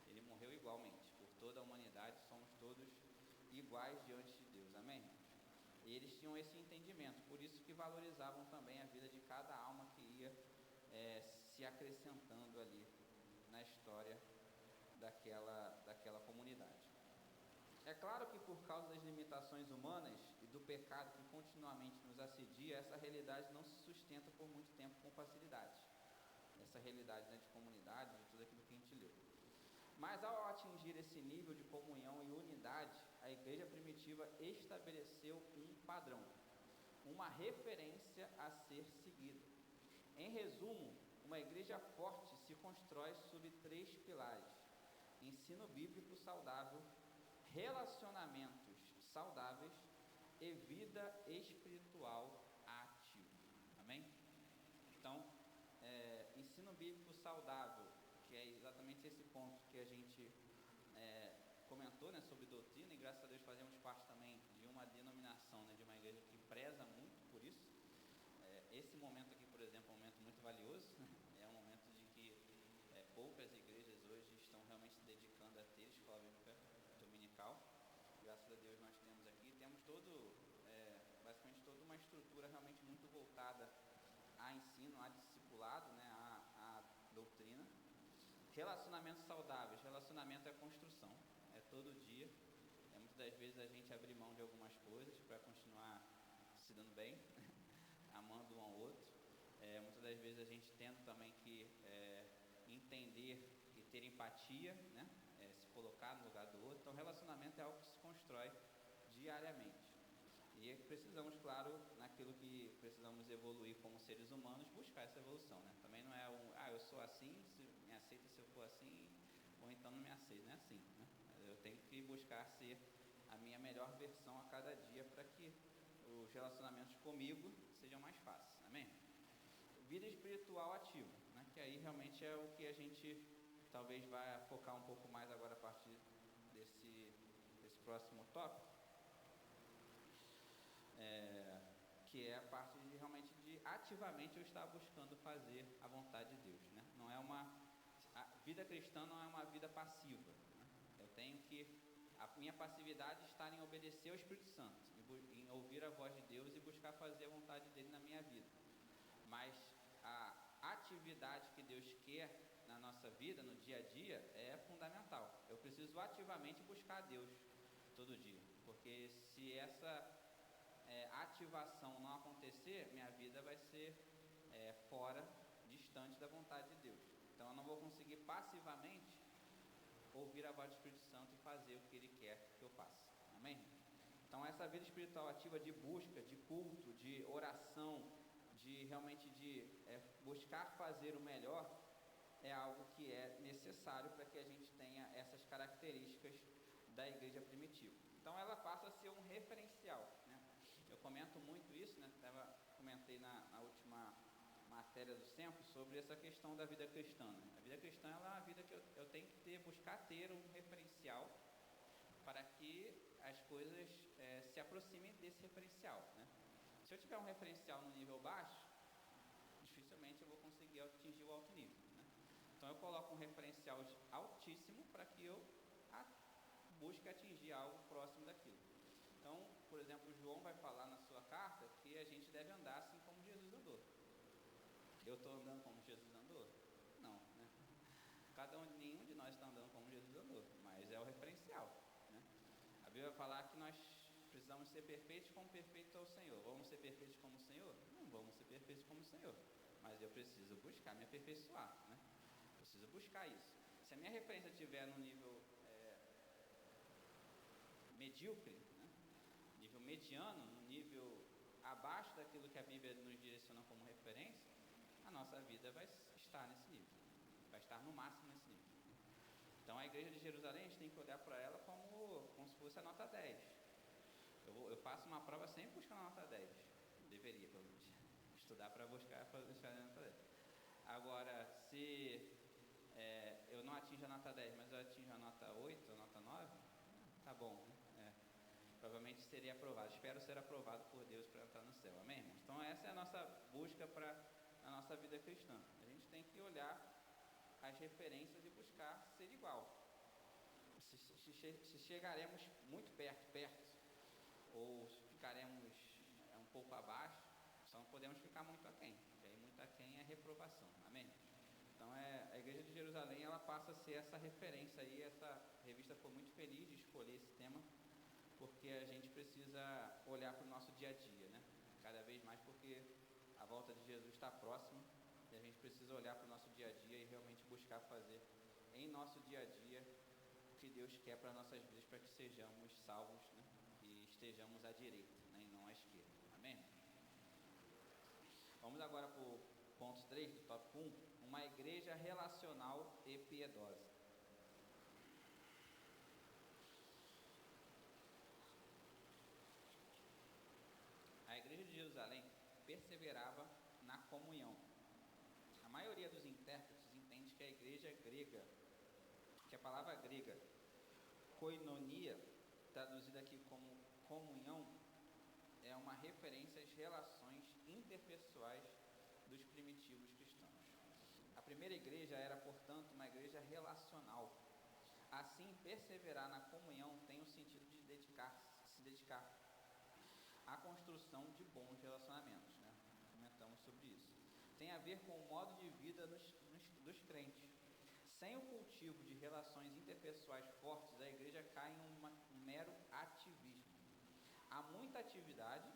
Ele morreu igualmente por toda a humanidade. Somos todos iguais diante de Deus, amém? E eles tinham esse entendimento, por isso que valorizavam também a vida de cada alma que ia se acrescentando ali na história daquela comunidade. É claro que por causa das limitações humanas e do pecado que continuamente nos assedia, essa realidade não se sustenta por muito tempo com facilidade. Essa realidade, né, de comunidade, de tudo aquilo que a gente leu. Mas ao atingir esse nível de comunhão e unidade, a igreja primitiva estabeleceu um padrão, uma referência a ser seguida. Em resumo, uma igreja forte se constrói sobre 3 pilares: ensino bíblico saudável, relacionamentos saudáveis e vida espiritual ativa. Amém? Então, ensino ensino bíblico saudável, que é exatamente esse ponto que a gente comentou, né, sobre doutrina, e graças a Deus fazemos parte também de uma denominação, né, de uma igreja que preza muito por isso. Esse momento aqui, por exemplo, é um momento muito valioso, né? É um momento de que poucas igrejas hoje estão realmente se dedicando a ter escola bíblica dominical. Graças a Deus nós temos aqui, temos basicamente toda uma estrutura realmente muito voltada a ensino, a discipulado, né, a doutrina. Relacionamentos saudáveis, relacionamento é construção, é todo dia. Muitas das vezes a gente abre mão de algumas coisas para continuar se dando bem, amando um ao outro. Muitas das vezes a gente tenta também que entender e ter empatia, né? Se colocar no lugar do outro. Então, relacionamento é algo que se constrói diariamente. E precisamos, claro, naquilo que precisamos evoluir como seres humanos, buscar essa evolução, né? Também não é eu sou assim, se me aceita se eu for assim, ou então não me aceita, não é assim, né? Eu tenho que buscar ser a minha melhor versão a cada dia para que os relacionamentos comigo sejam mais fáceis, amém? Vida espiritual ativa, né? Que aí realmente é o que a gente talvez vai focar um pouco mais agora a partir desse próximo tópico. Que é a parte de realmente de ativamente eu estar buscando fazer a vontade de Deus, né? Não é a vida cristã não é uma vida passiva, né? Eu tenho que a minha passividade está em obedecer ao Espírito Santo, em ouvir a voz de Deus e buscar fazer a vontade dele na minha vida. Mas a atividade que Deus quer na nossa vida, no dia a dia, é fundamental. Eu preciso ativamente buscar a Deus todo dia, porque se essa ativação não acontecer, minha vida vai ser fora, distante da vontade de Deus. Então eu não vou conseguir passivamente ouvir a voz do Espírito Santo e fazer o que Ele quer que eu faça, amém? Então essa vida espiritual ativa de busca, de culto, de oração, de realmente buscar fazer o melhor, é algo que é necessário para que a gente tenha essas características da igreja primitiva. Então ela passa a ser um referencial, né? Eu comento muito isso, né? Comentei na última matéria do SEMPO sobre essa questão da vida cristã, né? A vida cristã ela é uma vida que eu tenho que buscar ter um referencial para que as coisas se aproximem desse referencial, né? Se eu tiver um referencial no nível baixo, dificilmente eu vou conseguir atingir o alto nível, né? Então eu coloco um referencial altíssimo para que eu busque atingir algo próximo daquilo. Então, por exemplo, João vai falar na sua carta que a gente deve andar assim como Jesus andou. Eu estou andando como Jesus andou? Não, né? Nenhum de nós está andando como Jesus andou, mas é o referencial, né? A Bíblia vai falar que nós precisamos ser perfeitos como perfeito é o Senhor. Vamos ser perfeitos como o Senhor? Não vamos ser perfeitos como o Senhor, mas eu preciso buscar me aperfeiçoar, né? Preciso buscar isso. Se a minha referência estiver no nível medíocre, né? Nível mediano, no nível abaixo daquilo que a Bíblia nos direciona como referência, a nossa vida vai estar nesse nível, vai estar no máximo nesse nível. Então a igreja de Jerusalém, a gente tem que olhar para ela como se fosse a nota 10. Eu faço uma prova sempre buscando a nota 10. Deveria, pelo menos, estudar para buscar a nota 10. Agora, se eu não atinjo a nota 10, mas eu atinjo a nota 8, a nota 9, tá bom, né? Provavelmente seria aprovado. Espero ser aprovado por Deus para entrar no céu, amém, irmãos? Então essa é a nossa busca para a nossa vida cristã. A gente tem que olhar as referências e buscar ser igual. Se chegaremos muito perto, ou ficaremos um pouco abaixo, só não podemos ficar muito aquém, porque aí muito aquém é reprovação, amém? Então a igreja de Jerusalém ela passa a ser essa referência aí. Essa revista foi muito feliz de escolher esse tema, porque a gente precisa olhar para o nosso dia a dia, né? Cada vez mais, porque a volta de Jesus está próxima e a gente precisa olhar para o nosso dia a dia e realmente buscar fazer em nosso dia a dia o que Deus quer para nossas vidas, para que sejamos salvos, né? E estejamos à direita, né? E não à esquerda, amém? Vamos agora para o ponto 3 do tópico 1, uma igreja relacional e piedosa. A igreja de Jerusalém perseverava na comunhão. A maioria dos intérpretes grega, que a palavra grega koinonia, traduzida aqui como comunhão, é uma referência às relações interpessoais dos primitivos cristãos. A primeira igreja era, portanto, uma igreja relacional. Assim, perseverar na comunhão tem o sentido de se dedicar à construção de bons relacionamentos, né? Comentamos sobre isso. Tem a ver com o modo de vida dos crentes. Sem o cultivo de relações interpessoais fortes, a igreja cai em um mero ativismo. Há muita atividade,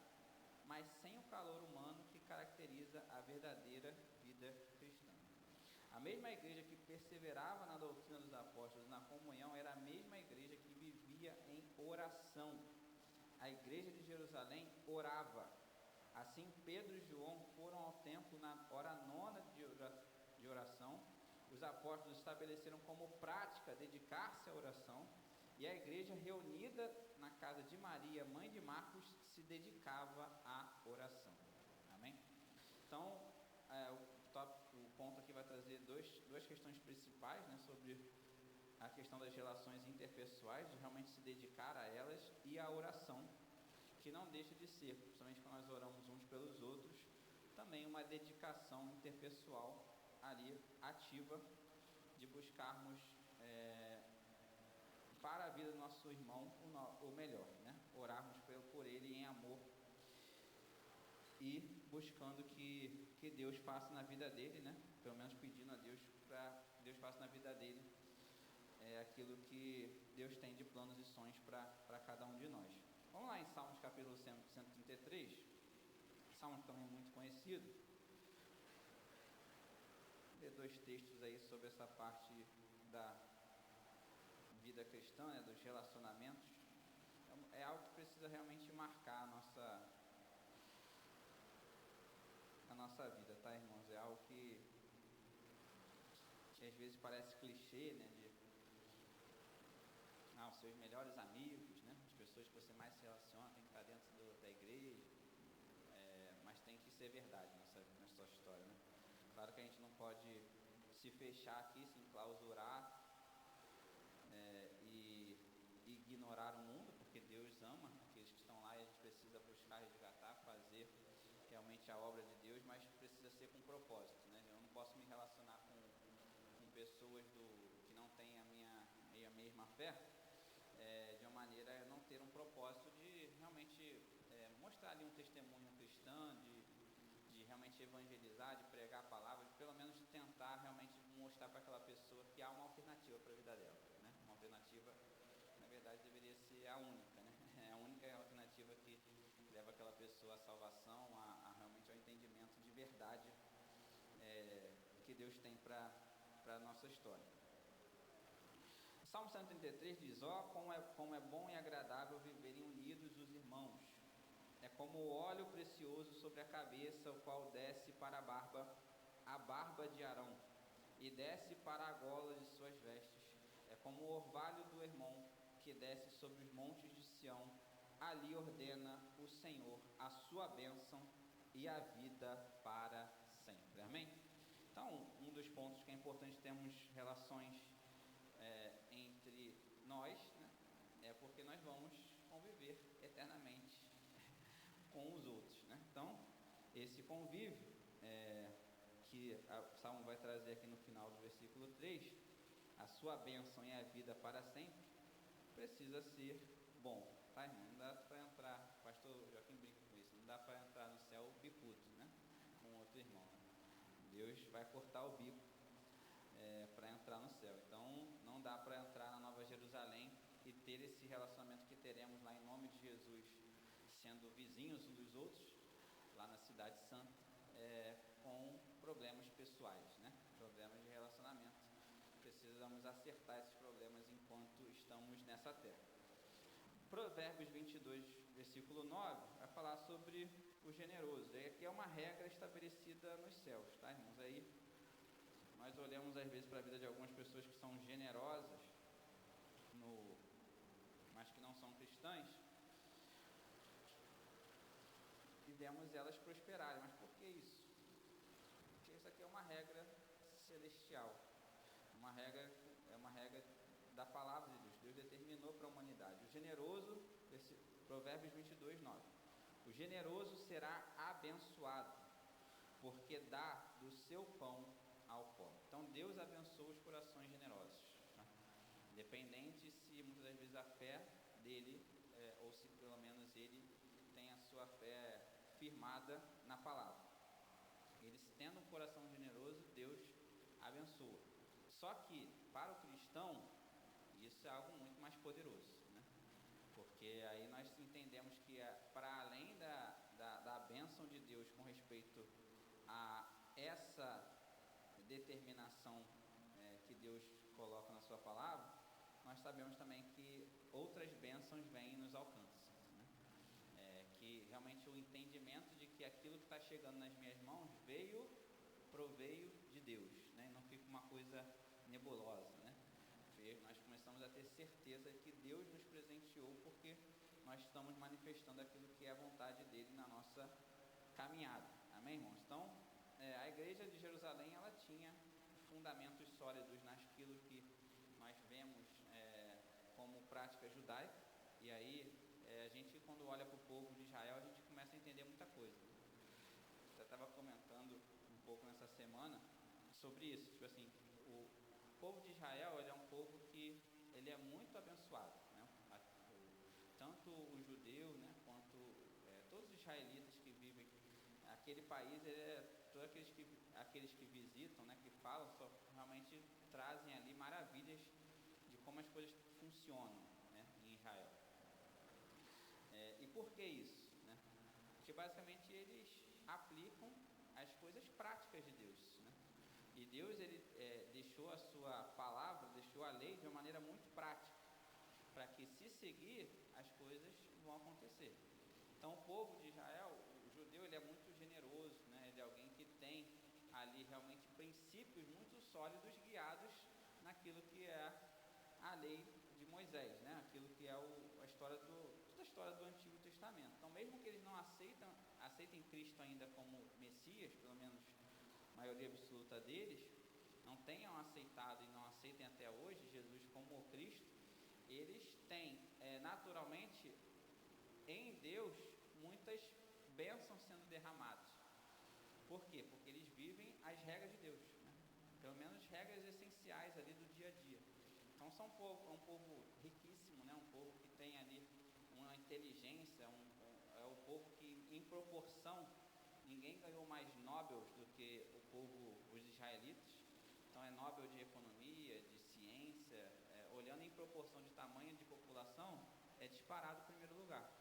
mas sem o calor humano que caracteriza a verdadeira vida cristã. A mesma igreja que perseverava na doutrina dos apóstolos, na comunhão, era a mesma igreja que vivia em oração. A igreja de Jerusalém orava. Assim, Pedro e João foram ao templo na hora nona de oração. Os apóstolos estabeleceram como prática dedicar-se à oração, e a igreja reunida na casa de Maria, mãe de Marcos, se dedicava à oração. Amém? Então, o ponto aqui vai trazer duas questões principais, né, sobre a questão das relações interpessoais, de realmente se dedicar a elas, e a oração, que não deixa de ser, principalmente quando nós oramos uns pelos outros, também uma dedicação interpessoal ali ativa, de buscarmos para a vida do nosso irmão o melhor, né? Orarmos por ele em amor e buscando que Deus faça na vida dele, né? Pelo menos pedindo a Deus para que Deus faça na vida dele aquilo que Deus tem de planos e sonhos para cada um de nós. Vamos lá em Salmos capítulo 133, Salmos também muito conhecido. Vou ler dois textos aí sobre essa parte da vida cristã, né, dos relacionamentos. É algo que precisa realmente marcar a nossa vida, tá, irmãos? É algo que às vezes parece clichê, né, os seus melhores amigos, né, as pessoas que você mais se relaciona, tem que estar dentro da igreja, mas tem que ser verdade nessa história, né? Claro que a gente não pode se fechar aqui, se enclausurar e ignorar o mundo, porque Deus ama aqueles que estão lá e a gente precisa buscar, resgatar, fazer realmente a obra de Deus, mas precisa ser com propósito, né? Eu não posso me relacionar com pessoas que não têm a mesma fé, de uma maneira a não ter um propósito de realmente mostrar ali um testemunho cristão, de realmente evangelizar, de pregar a palavra, de pelo menos tentar realmente mostrar para aquela pessoa que há uma alternativa para a vida dela, né? Uma alternativa, na verdade, deveria ser a única, né? É a única alternativa que leva aquela pessoa à salvação, realmente ao entendimento de verdade que Deus tem para a nossa história. Salmo 133 diz: como é bom e agradável viverem unidos os irmãos. É como o óleo precioso sobre a cabeça, o qual desce para a barba de Arão, e desce para a gola de suas vestes. É como o orvalho do Hermon, que desce sobre os montes de Sião. Ali ordena o Senhor a sua bênção e a vida para sempre. Amém? Então, um dos pontos que é importante termos relações entre nós, né, é porque nós vamos conviver eternamente com os outros, né? Então, esse convívio que o Salmo vai trazer aqui no final do versículo 3, a sua bênção e a vida para sempre, precisa ser bom, tá, irmão? Não dá para entrar, o pastor Joaquim brinca com isso, não dá para entrar no céu bicudo, né, com outro irmão. Deus vai cortar o bico para entrar no céu. Então, não dá para entrar na Nova Jerusalém e ter esse relacionamento que teremos lá em nome de Jesus, sendo vizinhos uns dos outros, lá na Cidade Santa, com problemas pessoais, né? Problemas de relacionamento. Precisamos acertar esses problemas enquanto estamos nessa terra. Provérbios 22, versículo 9, vai falar sobre o generoso. E aqui é uma regra estabelecida nos céus, tá, irmãos? Aí nós olhamos às vezes para a vida de algumas pessoas que são generosas, mas que não são cristãs, e vemos elas prosperarem. Mas por que isso? Porque isso aqui é uma regra celestial, uma é uma regra da palavra de Deus. Deus determinou para a humanidade. O generoso, Provérbios 22, 9. O generoso será abençoado, porque dá do seu pão ao pobre. Então Deus abençoa os corações generosos, tá? Independente se muitas das vezes a fé dele, ou se pelo menos ele tem a sua fé firmada na palavra. Ele, tendo um coração generoso, Deus abençoa. Só que para o cristão isso é algo muito mais poderoso, né? Porque aí nós entendemos que para além da bênção de Deus com respeito a essa determinação que Deus coloca na sua palavra, nós sabemos também que outras bênçãos vêm e nos alcançam, né? Que realmente o entendimento de que aquilo que está chegando nas minhas mãos proveio de Deus, né? Não fica uma coisa nebulosa, né? Nós começamos a ter certeza que Deus nos presenteou porque nós estamos manifestando aquilo que é a vontade dele na nossa caminhada, amém, irmãos? Então, a igreja de Jerusalém, ela tinha fundamentos sólidos naquilo que nós vemos como prática judaica, e aí a gente, quando olha para o povo de Israel, a gente começa a entender muita coisa. Eu estava comentando um pouco nessa semana sobre isso, tipo assim, o povo de Israel, ele é um povo que ele é muito abençoado, né? Tanto o judeu, né, quanto todos os israelitas que vivem aquele país, todos aqueles que visitam, né, que falam, só realmente trazem ali maravilhas de como as coisas funcionam, né, em Israel. E por que isso, né? Porque basicamente eles aplicam as coisas práticas de Deus, né? E Deus, ele deixou a sua palavra, deixou a lei de uma maneira muito prática, para que se seguir, as coisas vão acontecer. Então o povo de Israel, o judeu, ele é muito generoso, né? Ele é alguém que tem ali realmente princípios muito sólidos guiados naquilo que é a lei de Moisés, né? Aquilo que é toda a história do Antigo Testamento. Então mesmo que eles não aceitem Cristo ainda como Messias, pelo menos a maioria absoluta deles, não tenham aceitado e não aceitem até hoje Jesus como o Cristo, eles têm naturalmente em Deus muitas bênçãos sendo derramadas. Por quê? Porque eles vivem as regras de Deus, né? Pelo menos regras essenciais ali do dia a dia. Então são um povo riquíssimo, né? Um povo que tem ali uma inteligência, é o povo que em proporção ninguém ganhou mais Nobel do que os israelitas. Então é Nobel de economia, de ciência, olhando em proporção de tamanho de população, é disparado em primeiro lugar.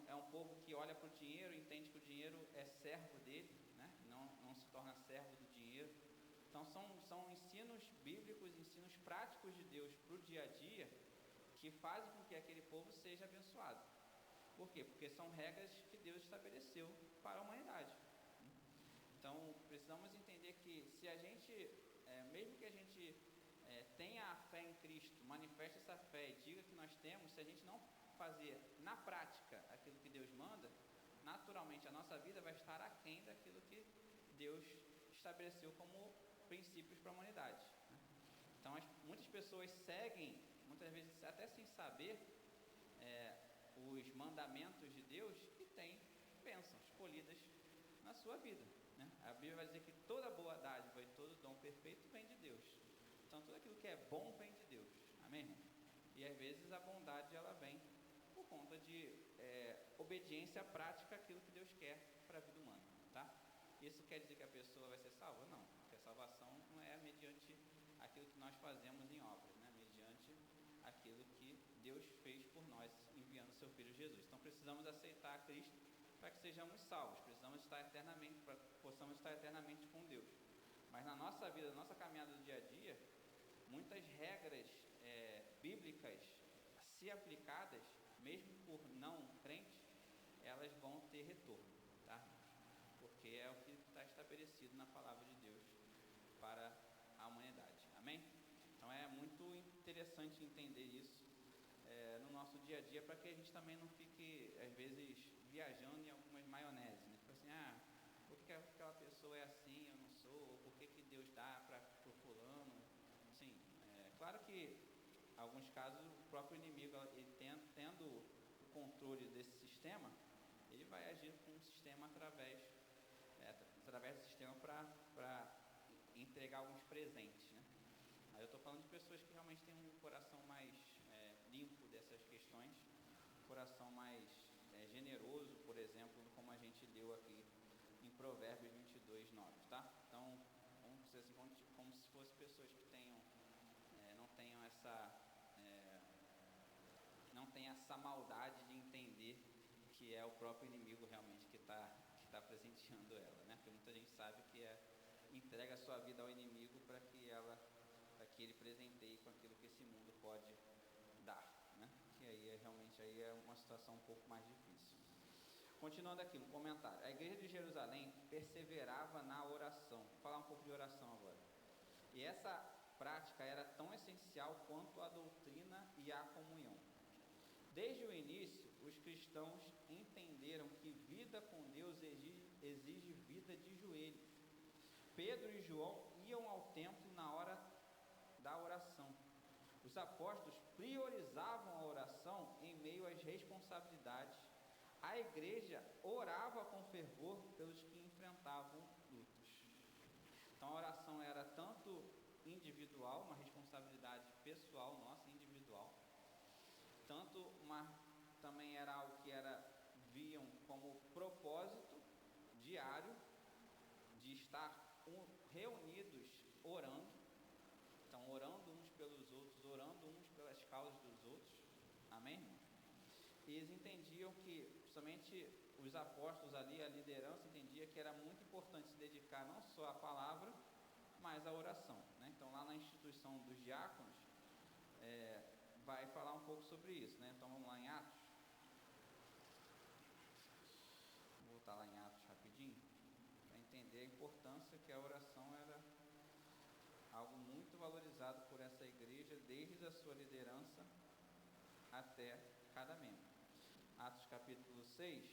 É um povo que olha para o dinheiro, entende que o dinheiro é servo dele, né? Não se torna servo do dinheiro. Então são ensinos bíblicos, ensinos práticos de Deus para o dia a dia, que fazem com que aquele povo seja abençoado. Por quê? Porque são regras que Deus estabeleceu para a humanidade. Então precisamos entender que se a gente, mesmo que a gente tenha a fé em Cristo, manifeste essa fé e diga que nós temos, se a gente não fazer na prática aquilo que Deus manda, naturalmente a nossa vida vai estar aquém daquilo que Deus estabeleceu como princípios para a humanidade, né? Então muitas pessoas seguem, muitas vezes até sem saber, os mandamentos de Deus e têm bênçãos escolhidas na sua vida, né? A Bíblia vai dizer que toda boa dádiva e todo dom perfeito vem de Deus. Então tudo aquilo que é bom vem de Deus, amém, irmão? E às vezes a bondade ela vem por conta de obediência prática àquilo que Deus quer para a vida humana, tá? Isso quer dizer que a pessoa vai ser salva? Não, porque a salvação não é mediante aquilo que nós fazemos em obras, né? Mediante aquilo que Deus fez por nós, enviando o seu Filho Jesus. Então precisamos aceitar a Cristo para que sejamos salvos, precisamos estar eternamente, para que possamos estar eternamente com Deus. Mas na nossa vida, na nossa caminhada do dia a dia, muitas regras bíblicas, se aplicadas, mesmo por não crentes, elas vão ter retorno, tá? Porque é o que está estabelecido na palavra de Deus para a humanidade, amém? Então é muito interessante entender isso no nosso dia a dia, para que a gente também não fique, às vezes, viajando em algumas maioneses, né? Tipo assim, por que aquela pessoa é assim, eu não sou, ou por que Deus dá para o fulano Claro que, em alguns casos, o próprio inimigo, ele tendo o controle desse sistema, ele vai agir com o sistema através do sistema para entregar alguns presentes, né? Aí eu estou falando de pessoas que realmente têm um coração mais limpo dessas questões, um coração mais generoso, por exemplo, como a gente leu aqui em Provérbios 22, 9, tá? Então, vamos dizer assim, como se fossem pessoas que não tenham essa maldade de entender que é o próprio inimigo realmente que está presenteando ela, né? Porque muita gente sabe que entrega a sua vida ao inimigo para que ele presenteie com aquilo que esse mundo pode dar, né? Que aí realmente é uma situação um pouco mais difícil. Continuando aqui, um comentário. A igreja de Jerusalém perseverava na oração. Vou falar um pouco de oração agora. E essa prática era tão essencial quanto a doutrina e a comunhão. Desde o início, os cristãos entenderam que vida com Deus exige vida de joelhos. Pedro e João iam ao templo na hora da oração. Os apóstolos priorizavam a oração em meio às responsabilidades. A igreja orava com fervor pelos que enfrentavam lutas. Então a oração era tanto individual, uma responsabilidade pessoal nossa, individual, também era algo que viam como propósito diário de estar reunidos orando. Então, orando uns pelos outros, orando uns pelas causas dos outros. Amém? E eles entendiam que, principalmente os apóstolos ali, a liderança entendia que era muito importante se dedicar não só à palavra, mas à oração, né? Então, lá na instituição dos diáconos, vai falar um pouco sobre isso, né? Então, vamos lá em Atos. Vou voltar lá em Atos rapidinho, para entender a importância que a oração era algo muito valorizado por essa igreja, desde a sua liderança até cada membro. Atos capítulo 6,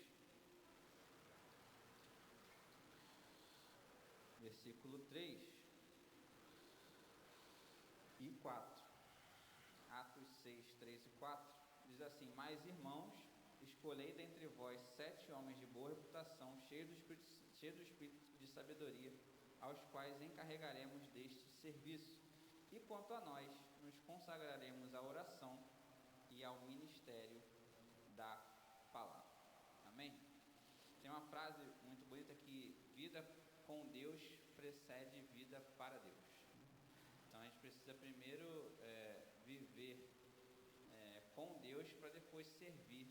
versículo 3 e 4. Atos 6, 3 e 4 diz assim: Mas irmãos, escolhei dentre vós 7 homens de boa reputação, cheios do espírito de sabedoria, aos quais encarregaremos deste serviço. E quanto a nós, nos consagraremos à oração e ao ministério da palavra. Amém? Tem uma frase muito bonita que vida com Deus precede vida para Deus. Então a gente precisa primeiro viver com Deus para depois servir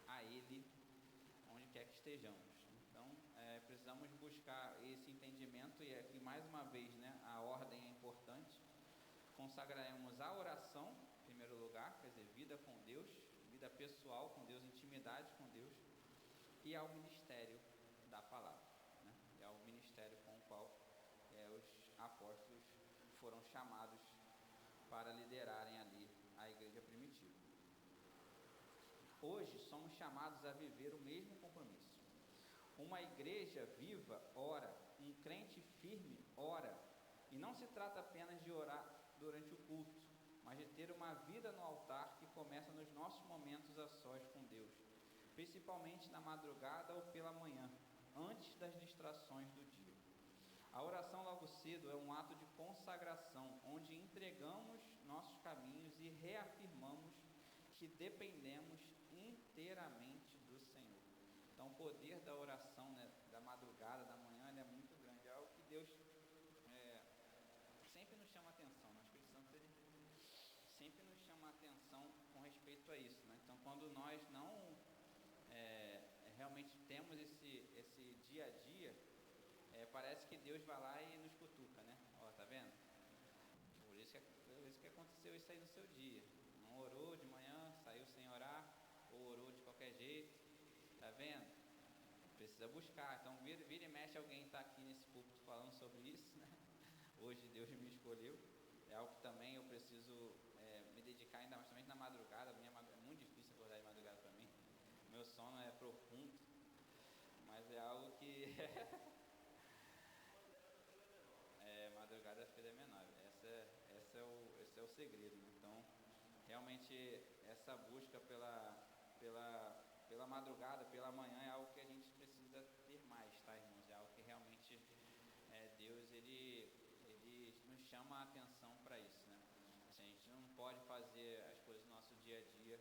a Ele onde quer que estejamos. Então precisamos buscar esse entendimento, e aqui mais uma vez, né, a ordem é importante. Consagraremos a oração em primeiro lugar, quer dizer, vida com Deus, vida pessoal com Deus, intimidade com Deus, e ao ministério da palavra, né? E ao ministério com o qual os apóstolos foram chamados para liderarem ali a igreja primitiva. Hoje somos chamados a viver o mesmo compromisso. Uma igreja viva ora, um crente firme ora, e não se trata apenas de orar durante o culto, mas de ter uma vida no altar que começa nos nossos momentos a sós com Deus, principalmente na madrugada ou pela manhã, antes das distrações do dia. A oração logo cedo é um ato de consagração, onde entregamos nossos caminhos e reafirmamos que dependemos inteiramente do Senhor. Então, o poder da oração, né, da madrugada, da manhã, é muito grande. É algo que Deus sempre nos chama a atenção. O Espírito Santo sempre nos chama a atenção com respeito a isso, né? Então, quando nós não realmente temos esse dia a dia, parece que Deus vai lá e nos cutuca, né? Ó, tá vendo? Por isso que aconteceu isso aí no seu dia. Não orou de manhã, saiu sem orar, ou orou de qualquer jeito, tá vendo? Precisa buscar. Então vira e mexe, alguém está aqui nesse púlpito falando sobre isso, né? Hoje Deus me escolheu. É algo que também eu preciso me dedicar, ainda mais também na madrugada. É muito difícil acordar de madrugada para mim. Meu sono é profundo, mas é algo que madrugada é menor. segredo, né? Então, realmente, essa busca pela madrugada, pela manhã, é algo que a gente precisa ter mais, tá, irmãos? É algo que realmente Deus, ele nos chama a atenção para isso, né? A gente não pode fazer as coisas do nosso dia a dia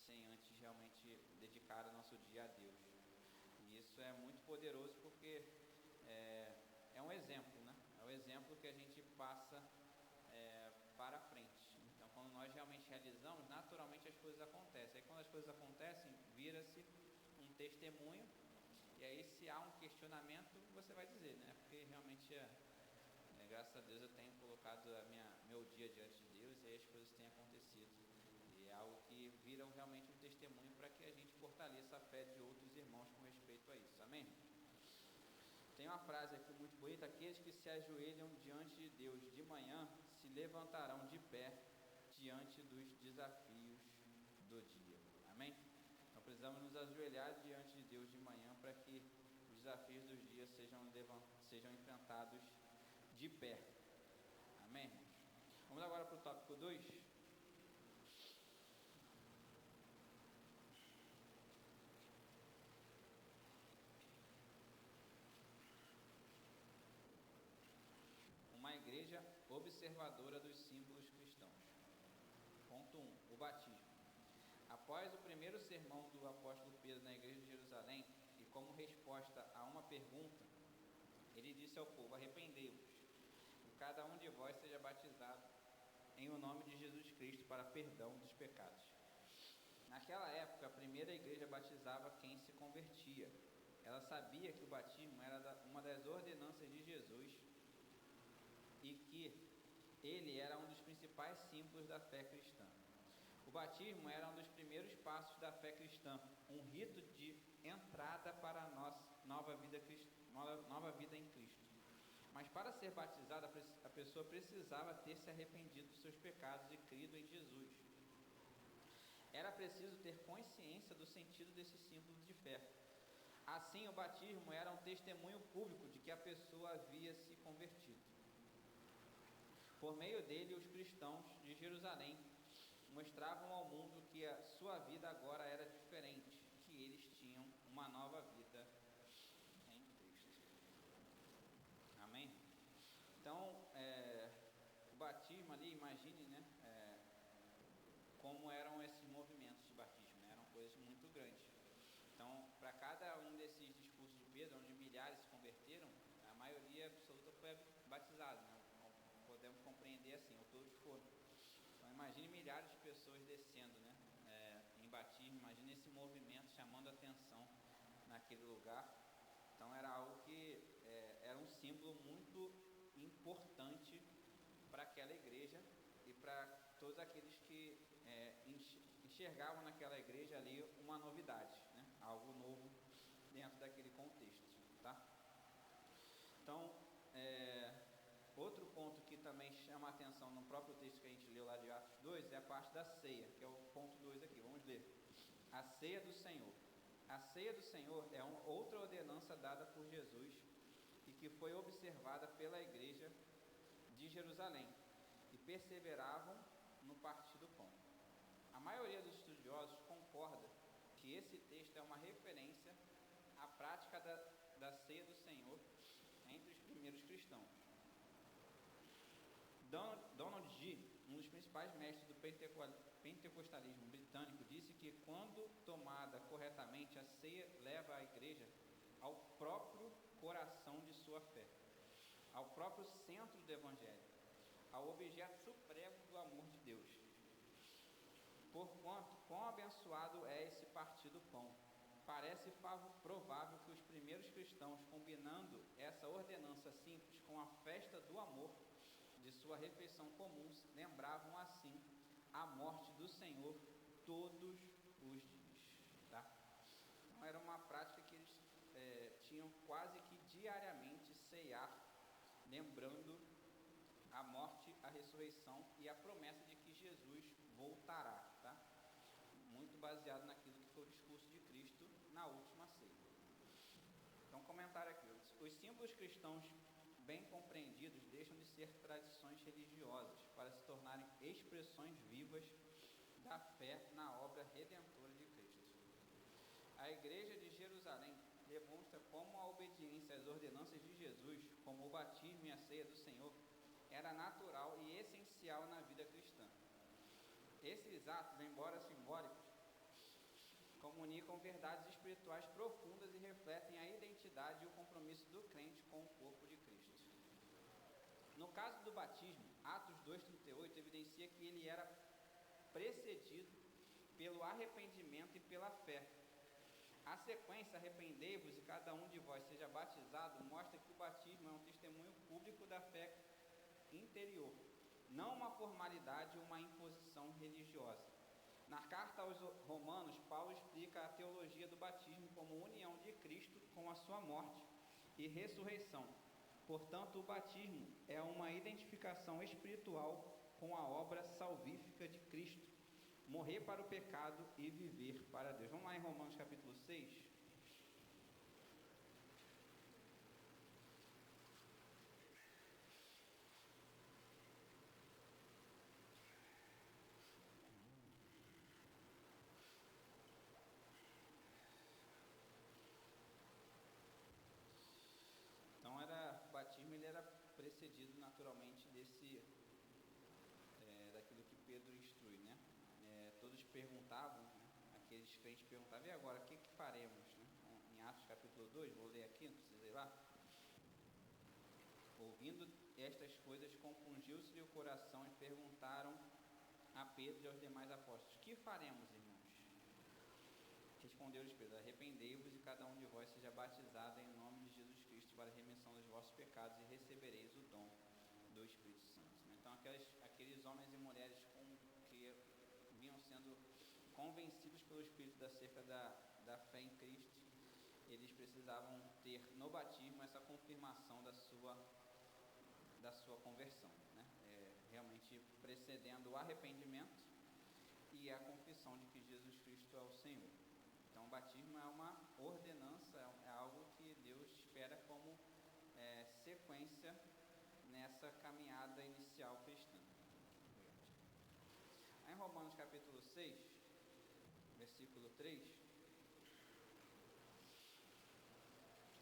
sem antes realmente dedicar o nosso dia a Deus. E isso é muito poderoso porque é um exemplo, né? É um exemplo que a gente passa para frente. Então, quando nós realmente realizamos, naturalmente as coisas acontecem. Aí, quando as coisas acontecem, vira-se um testemunho. E aí, se há um questionamento, você vai dizer, né? Porque realmente, graças a Deus, eu tenho colocado meu dia diante de Deus e aí as coisas têm acontecido. E é algo que vira realmente um testemunho para que a gente fortaleça a fé de outros irmãos com respeito a isso. Amém? Tem uma frase aqui muito bonita: aqueles que se ajoelham diante de Deus de manhã se levantarão de pé diante dos desafios do dia. Amém? Então precisamos nos ajoelhar diante de Deus de manhã para que os desafios dos dias sejam enfrentados de pé. Amém? Vamos agora para o tópico 2. Uma igreja observadora dos símbolos cristãos. Ponto 1. O batismo. Após o primeiro sermão do apóstolo Pedro na igreja de Jerusalém, e como resposta a uma pergunta, ele disse ao povo: arrependei-vos, e cada um de vós seja batizado em o nome de Jesus Cristo para perdão dos pecados. Naquela época, a primeira igreja batizava quem se convertia. Ela sabia que o batismo era uma das ordenanças de Jesus e que ele era um dos principais símbolos da fé cristã. O batismo era um dos primeiros passos da fé cristã, um rito de entrada para a nossa nova vida em Cristo. Mas para ser batizada, a pessoa precisava ter se arrependido dos seus pecados e crido em Jesus. Era preciso ter consciência do sentido desse símbolo de fé. Assim, o batismo era um testemunho público de que a pessoa havia se convertido. Por meio dele, os cristãos de Jerusalém mostravam ao mundo que a sua vida agora era diferente, que eles tinham uma nova vida em Cristo. Amém? Então, o batismo ali, imagine, né, como eram esses movimentos de batismo, né? Eram coisas muito grandes. Então, para cada um desses discursos de Pedro, onde milhares se converteram, a maioria absoluta foi batizada, né? Podemos compreender assim, ou todos foram. Então, imagine milhares de pessoas descendo, né, em batismo. Imagine esse movimento chamando a atenção naquele lugar. Então, era algo que era um símbolo muito importante para aquela igreja e para todos aqueles que enxergavam naquela igreja ali uma novidade, né? Algo novo dentro daquele contexto, tá? Então, outro ponto que também chama a atenção no próprio texto que a gente leu lá de Atos 2 é a parte da ceia, que é o ponto 2 aqui. Vamos ler. A ceia do Senhor. A ceia do Senhor é outra ordenança dada por Jesus e que foi observada pela igreja de Jerusalém e perseveravam no partir do pão. A maioria dos estudiosos concorda que esse texto é uma referência à prática da ceia do Senhor entre os primeiros cristãos. Donald G., um dos principais mestres do pentecostalismo britânico, disse que quando tomada corretamente, a ceia leva a igreja ao próprio coração de sua fé, ao próprio centro do evangelho, ao objeto supremo do amor de Deus. Porquanto, quão abençoado é esse partir do pão. Parece provável que os primeiros cristãos, combinando essa ordenança simples com a festa do amor de sua refeição comum, lembravam assim a morte do Senhor todos os dias, tá? Então, era uma prática que eles tinham quase que diariamente ceiar, lembrando a morte, a ressurreição e a promessa de que Jesus voltará, tá? Muito baseado naquilo que foi o discurso de Cristo na última ceia. Então, comentário aqui: os símbolos cristãos bem compreendidos deixam de ser tradições religiosas para se tornarem expressões vivas da fé na obra redentora de Cristo. A igreja de Jerusalém demonstra como a obediência às ordenanças de Jesus, como o batismo e a ceia do Senhor, era natural e essencial na vida cristã. Esses atos, embora simbólicos, comunicam verdades espirituais profundas e refletem a identidade e o compromisso do crente com o corpo de Cristo. No caso do batismo, Atos 2,38 evidencia que ele era precedido pelo arrependimento e pela fé. A sequência, arrependei-vos e cada um de vós seja batizado, mostra que o batismo é um testemunho público da fé interior, não uma formalidade ou uma imposição religiosa. Na carta aos Romanos, Paulo explica a teologia do batismo como união de Cristo com a sua morte e ressurreição. Portanto, o batismo é uma identificação espiritual com a obra salvífica de Cristo, morrer para o pecado e viver para Deus. Vamos lá em Romanos capítulo 6. Então, o batismo ele era precedido naturalmente daquilo que Pedro instrui, né? Todos perguntavam, né? Aqueles crentes perguntavam, e agora, o que faremos? Né? Em Atos capítulo 2, vou ler aqui, não precisa ir lá. Ouvindo estas coisas, compungiu-se-lhe o coração e perguntaram a Pedro e aos demais apóstolos, que faremos, irmãos? Respondeu-lhes Pedro, arrependei-vos e cada um de vós seja batizado em nome de Jesus Cristo para a remissão dos vossos pecados e recebereis o dom do Espírito Santo. Então aqueles homens e mulheres que vinham sendo convencidos pelo Espírito acerca da fé em Cristo, eles precisavam ter no batismo essa confirmação da sua conversão, né? Realmente precedendo o arrependimento e a confissão de que Jesus Cristo é o Senhor. Então o batismo é uma ordenança, é algo que Deus espera como sequência nessa caminhada inicial cristã. Em Romanos capítulo 6, versículo 3,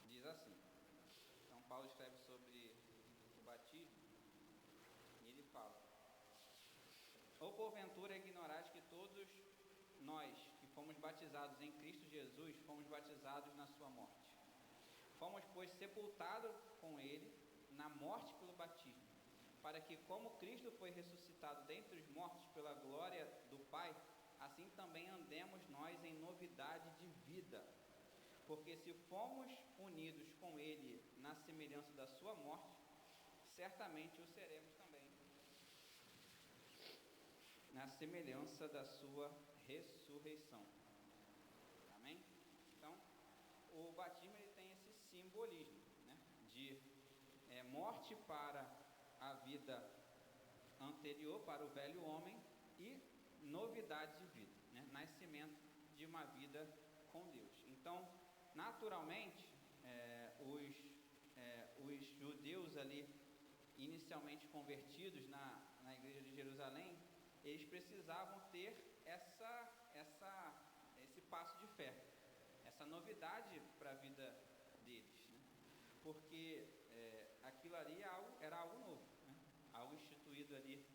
diz assim, então Paulo escreve sobre o batismo e ele fala, ou porventura ignorais que todos nós que fomos batizados em Cristo Jesus, fomos batizados na sua morte. Fomos, pois, sepultados com ele na morte pelo batismo, para que, como Cristo foi ressuscitado dentre os mortos pela glória do Pai, assim também andemos nós em novidade de vida. Porque se fomos unidos com ele na semelhança da sua morte, certamente o seremos também na semelhança da sua ressurreição. Amém? Então, o batismo ele tem esse simbolismo, né, de morte para a vida anterior, para o velho homem, e novidade de vida, né, nascimento de uma vida com Deus. Então, naturalmente, os judeus ali, inicialmente convertidos na igreja de Jerusalém, eles precisavam ter esse passo de fé, essa novidade para a vida deles, né? Porque aquilo ali era algo novo, né? Algo instituído ali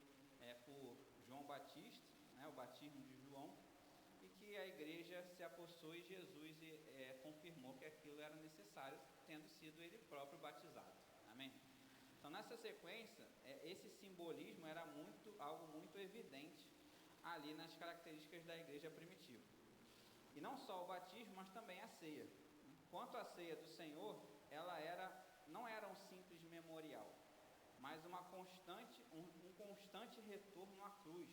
por João Batista, né? O batismo de João, e que a igreja se apossou e Jesus confirmou que aquilo era necessário, tendo sido ele próprio batizado. Amém? Então, nessa sequência, esse simbolismo era algo muito evidente ali nas características da igreja primitiva. E não só o batismo, mas também a ceia. Quanto à ceia do Senhor, ela não era um simples memorial, mas um constante retorno à cruz,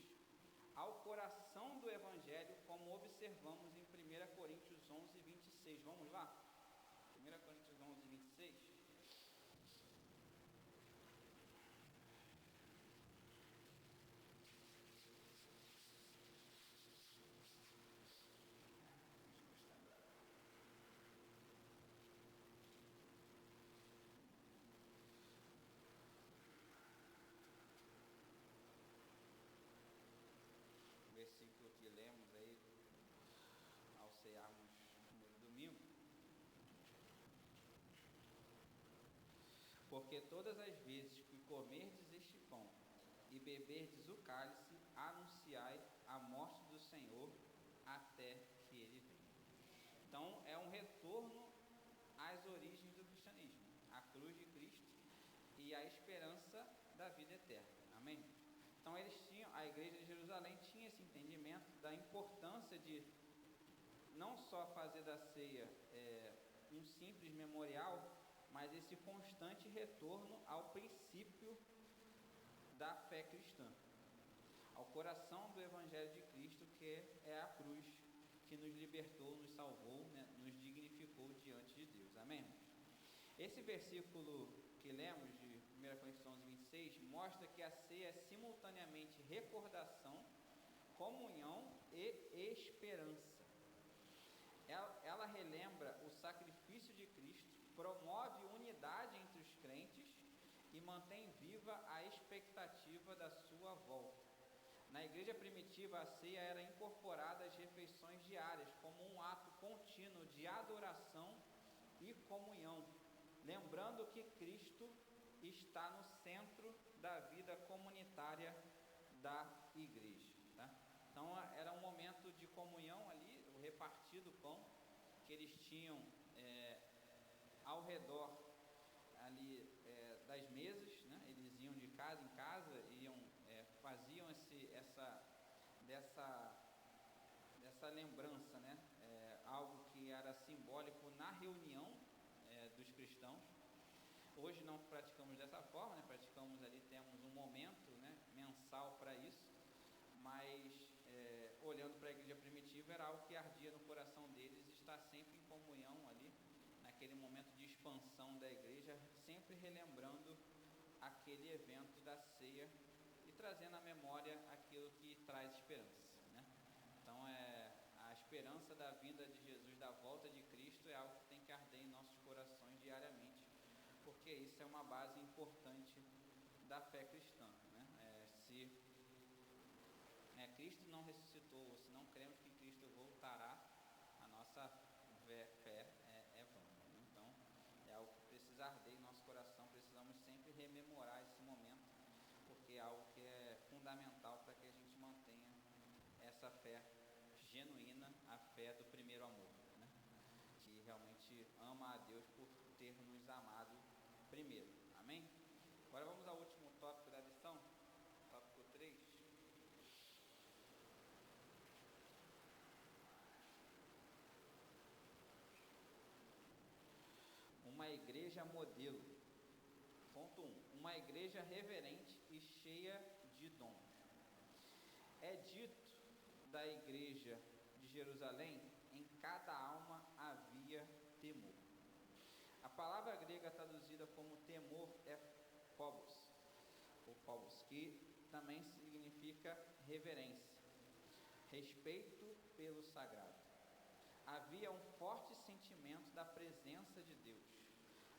ao coração do Evangelho, como observamos em 1 Coríntios 11, 26. Vamos lá? 1 Coríntios 11, 26. que lemos aí ao cearmos no domingo. Porque todas as vezes que comerdes este pão e beberdes o cálice, anunciai a morte do Senhor até que ele venha. Então é um retorno às origens do cristianismo, a cruz de Cristo e a esperança da vida eterna. Amém? Então a igreja de Jerusalém tinha esse entendimento da importância de não só fazer da ceia um simples memorial, mas esse constante retorno ao princípio da fé cristã, ao coração do Evangelho de Cristo, que é a cruz que nos libertou, nos salvou, né, nos dignificou diante de Deus. Amém? Esse versículo que lemos de 1 Coríntios 11:26 mostra que a ceia é simultaneamente recordação, comunhão e esperança. Ela relembra o sacrifício de Cristo, promove unidade entre os crentes e mantém viva a expectativa da sua volta. Na igreja primitiva, a ceia era incorporada às refeições diárias como um ato contínuo de adoração e comunhão, lembrando que Cristo está no centro da vida comunitária da igreja, tá? Então era um momento de comunhão ali, o repartir do pão que eles tinham ao redor ali das mesas, né? Eles iam de casa em casa, faziam dessa lembrança, né? Algo que era simbólico na reunião dos cristãos. Hoje não praticamos dessa forma, né? Praticamos ali, temos um momento, né, mensal para isso, mas olhando para a igreja primitiva, era algo que ardia no coração deles, estar sempre em comunhão ali, naquele momento de expansão da igreja, sempre relembrando aquele evento da ceia e trazendo à memória aquilo que traz esperança, né? Então a esperança da vinda de Jesus, da volta de Cristo, é algo que tem que arder em nossos corações diariamente, porque isso é uma base importante da fé cristã, né? Se Cristo não ressuscitou, ou se não cremos que Cristo voltará, a nossa fé é vã. Então é algo que precisa arder em nosso coração, precisamos sempre rememorar esse momento, porque é algo que é fundamental para que a gente mantenha essa fé genuína, a fé do primeiro amor, né? Que realmente ama a Deus por ter nos amado primeiro. Amém? Agora vamos ao último tópico da lição, tópico 3. Uma igreja modelo. Ponto 1. Uma igreja reverente e cheia de dons. É dito da igreja de Jerusalém, em cada alma havia temor. A palavra grega traduzida como temor é phobos, ou phobos, que também significa reverência, respeito pelo sagrado. Havia um forte sentimento da presença de Deus.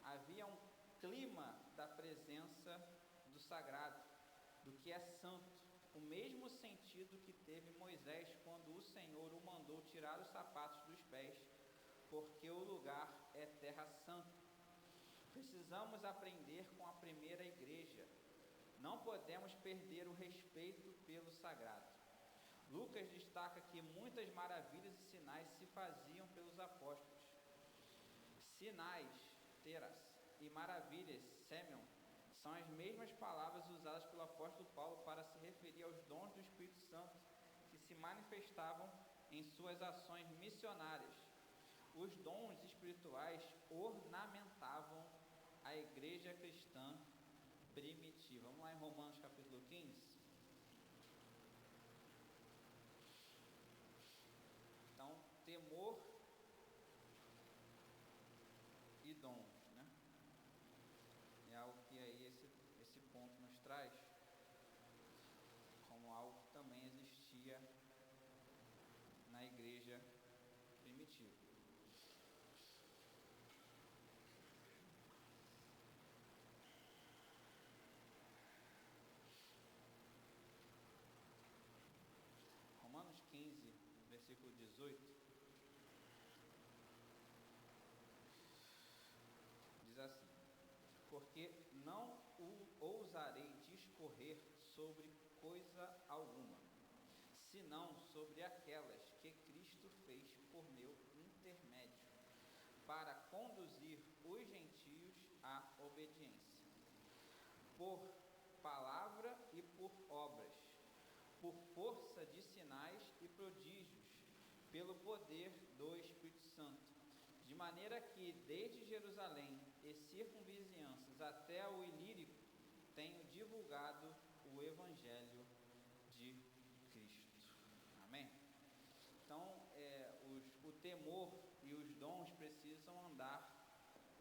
Havia um clima da presença do sagrado, do que é santo, o mesmo sentido que teve Moisés quando o Senhor o mandou tirar os sapatos dos pés, porque o lugar é terra santa. Precisamos aprender com a primeira igreja. Não podemos perder o respeito pelo sagrado. Lucas destaca que muitas maravilhas e sinais se faziam pelos apóstolos. Sinais, teras, e maravilhas, semion, são as mesmas palavras usadas pelo apóstolo Paulo para se referir aos dons do Espírito Santo que se manifestavam em suas ações missionárias. Os dons espirituais ornamentavam a igreja cristã primitiva. Vamos lá em Romanos capítulo 15. Então, temor e dons, né? É algo que aí esse ponto nos traz como algo que também existia na igreja primitiva. Romanos 15, versículo 18, diz assim: porque não ousarei discorrer sobre coisa alguma, senão sobre aquelas que Cristo fez por meu intermédio, para conduzir os gentios à obediência, por palavra e por obras, por força de sinais e prodígios, pelo poder do Espírito Santo, de maneira que desde Jerusalém e circunvizinhanças até o Ilírico tenho divulgado o Evangelho de Cristo. Amém? Então, o temor e os dons precisam andar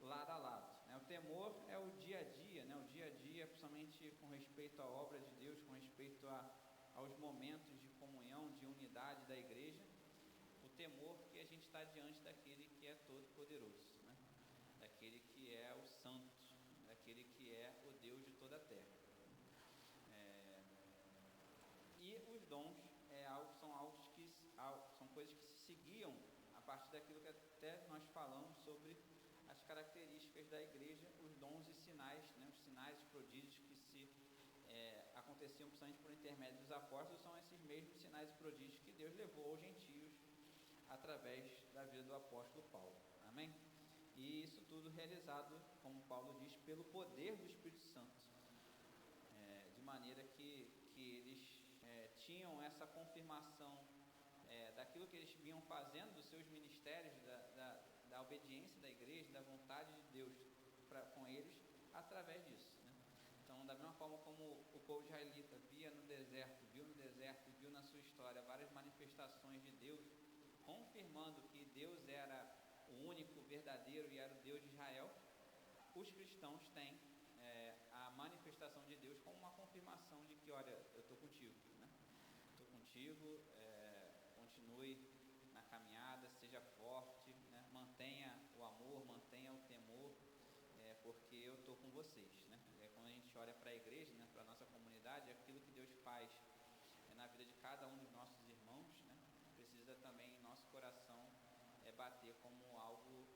lado a lado, né? O temor é o dia a dia, né? O dia a dia, principalmente com respeito à obra de Deus, com respeito aos momentos de comunhão, de unidade da igreja. O temor que a gente está diante daquele que é todo poderoso, né? Daquele que é o santo, daquele que é o Deus de toda a terra. E os dons são coisas que se seguiam a partir daquilo que até nós falamos sobre as características da igreja, os dons e sinais, né? Os sinais e prodígios que aconteciam principalmente por intermédio dos apóstolos, são esses mesmos sinais e prodígios que Deus levou aos gentios através da vida do apóstolo Paulo. Amém? E isso tudo realizado, como Paulo diz, pelo poder do Espírito Santo, de maneira que eles tinham essa confirmação daquilo que eles vinham fazendo, dos seus ministérios, da obediência da igreja, da vontade de Deus com eles, através disso, né? Então, da mesma forma como o povo israelita viu no deserto e viu na sua história várias manifestações de Deus, confirmando que Deus era o único verdadeiro e era o Deus de Israel, os cristãos têm a manifestação de Deus como uma confirmação de que, olha, eu estou contigo, né? Estou contigo, continue na caminhada, seja forte, né? Mantenha o amor, mantenha o temor, porque eu estou com vocês, né? Quando a gente olha para a igreja, né, para a nossa comunidade, aquilo que Deus faz na vida de cada um dos nossos irmãos, né, precisa também em nosso coração bater como algo,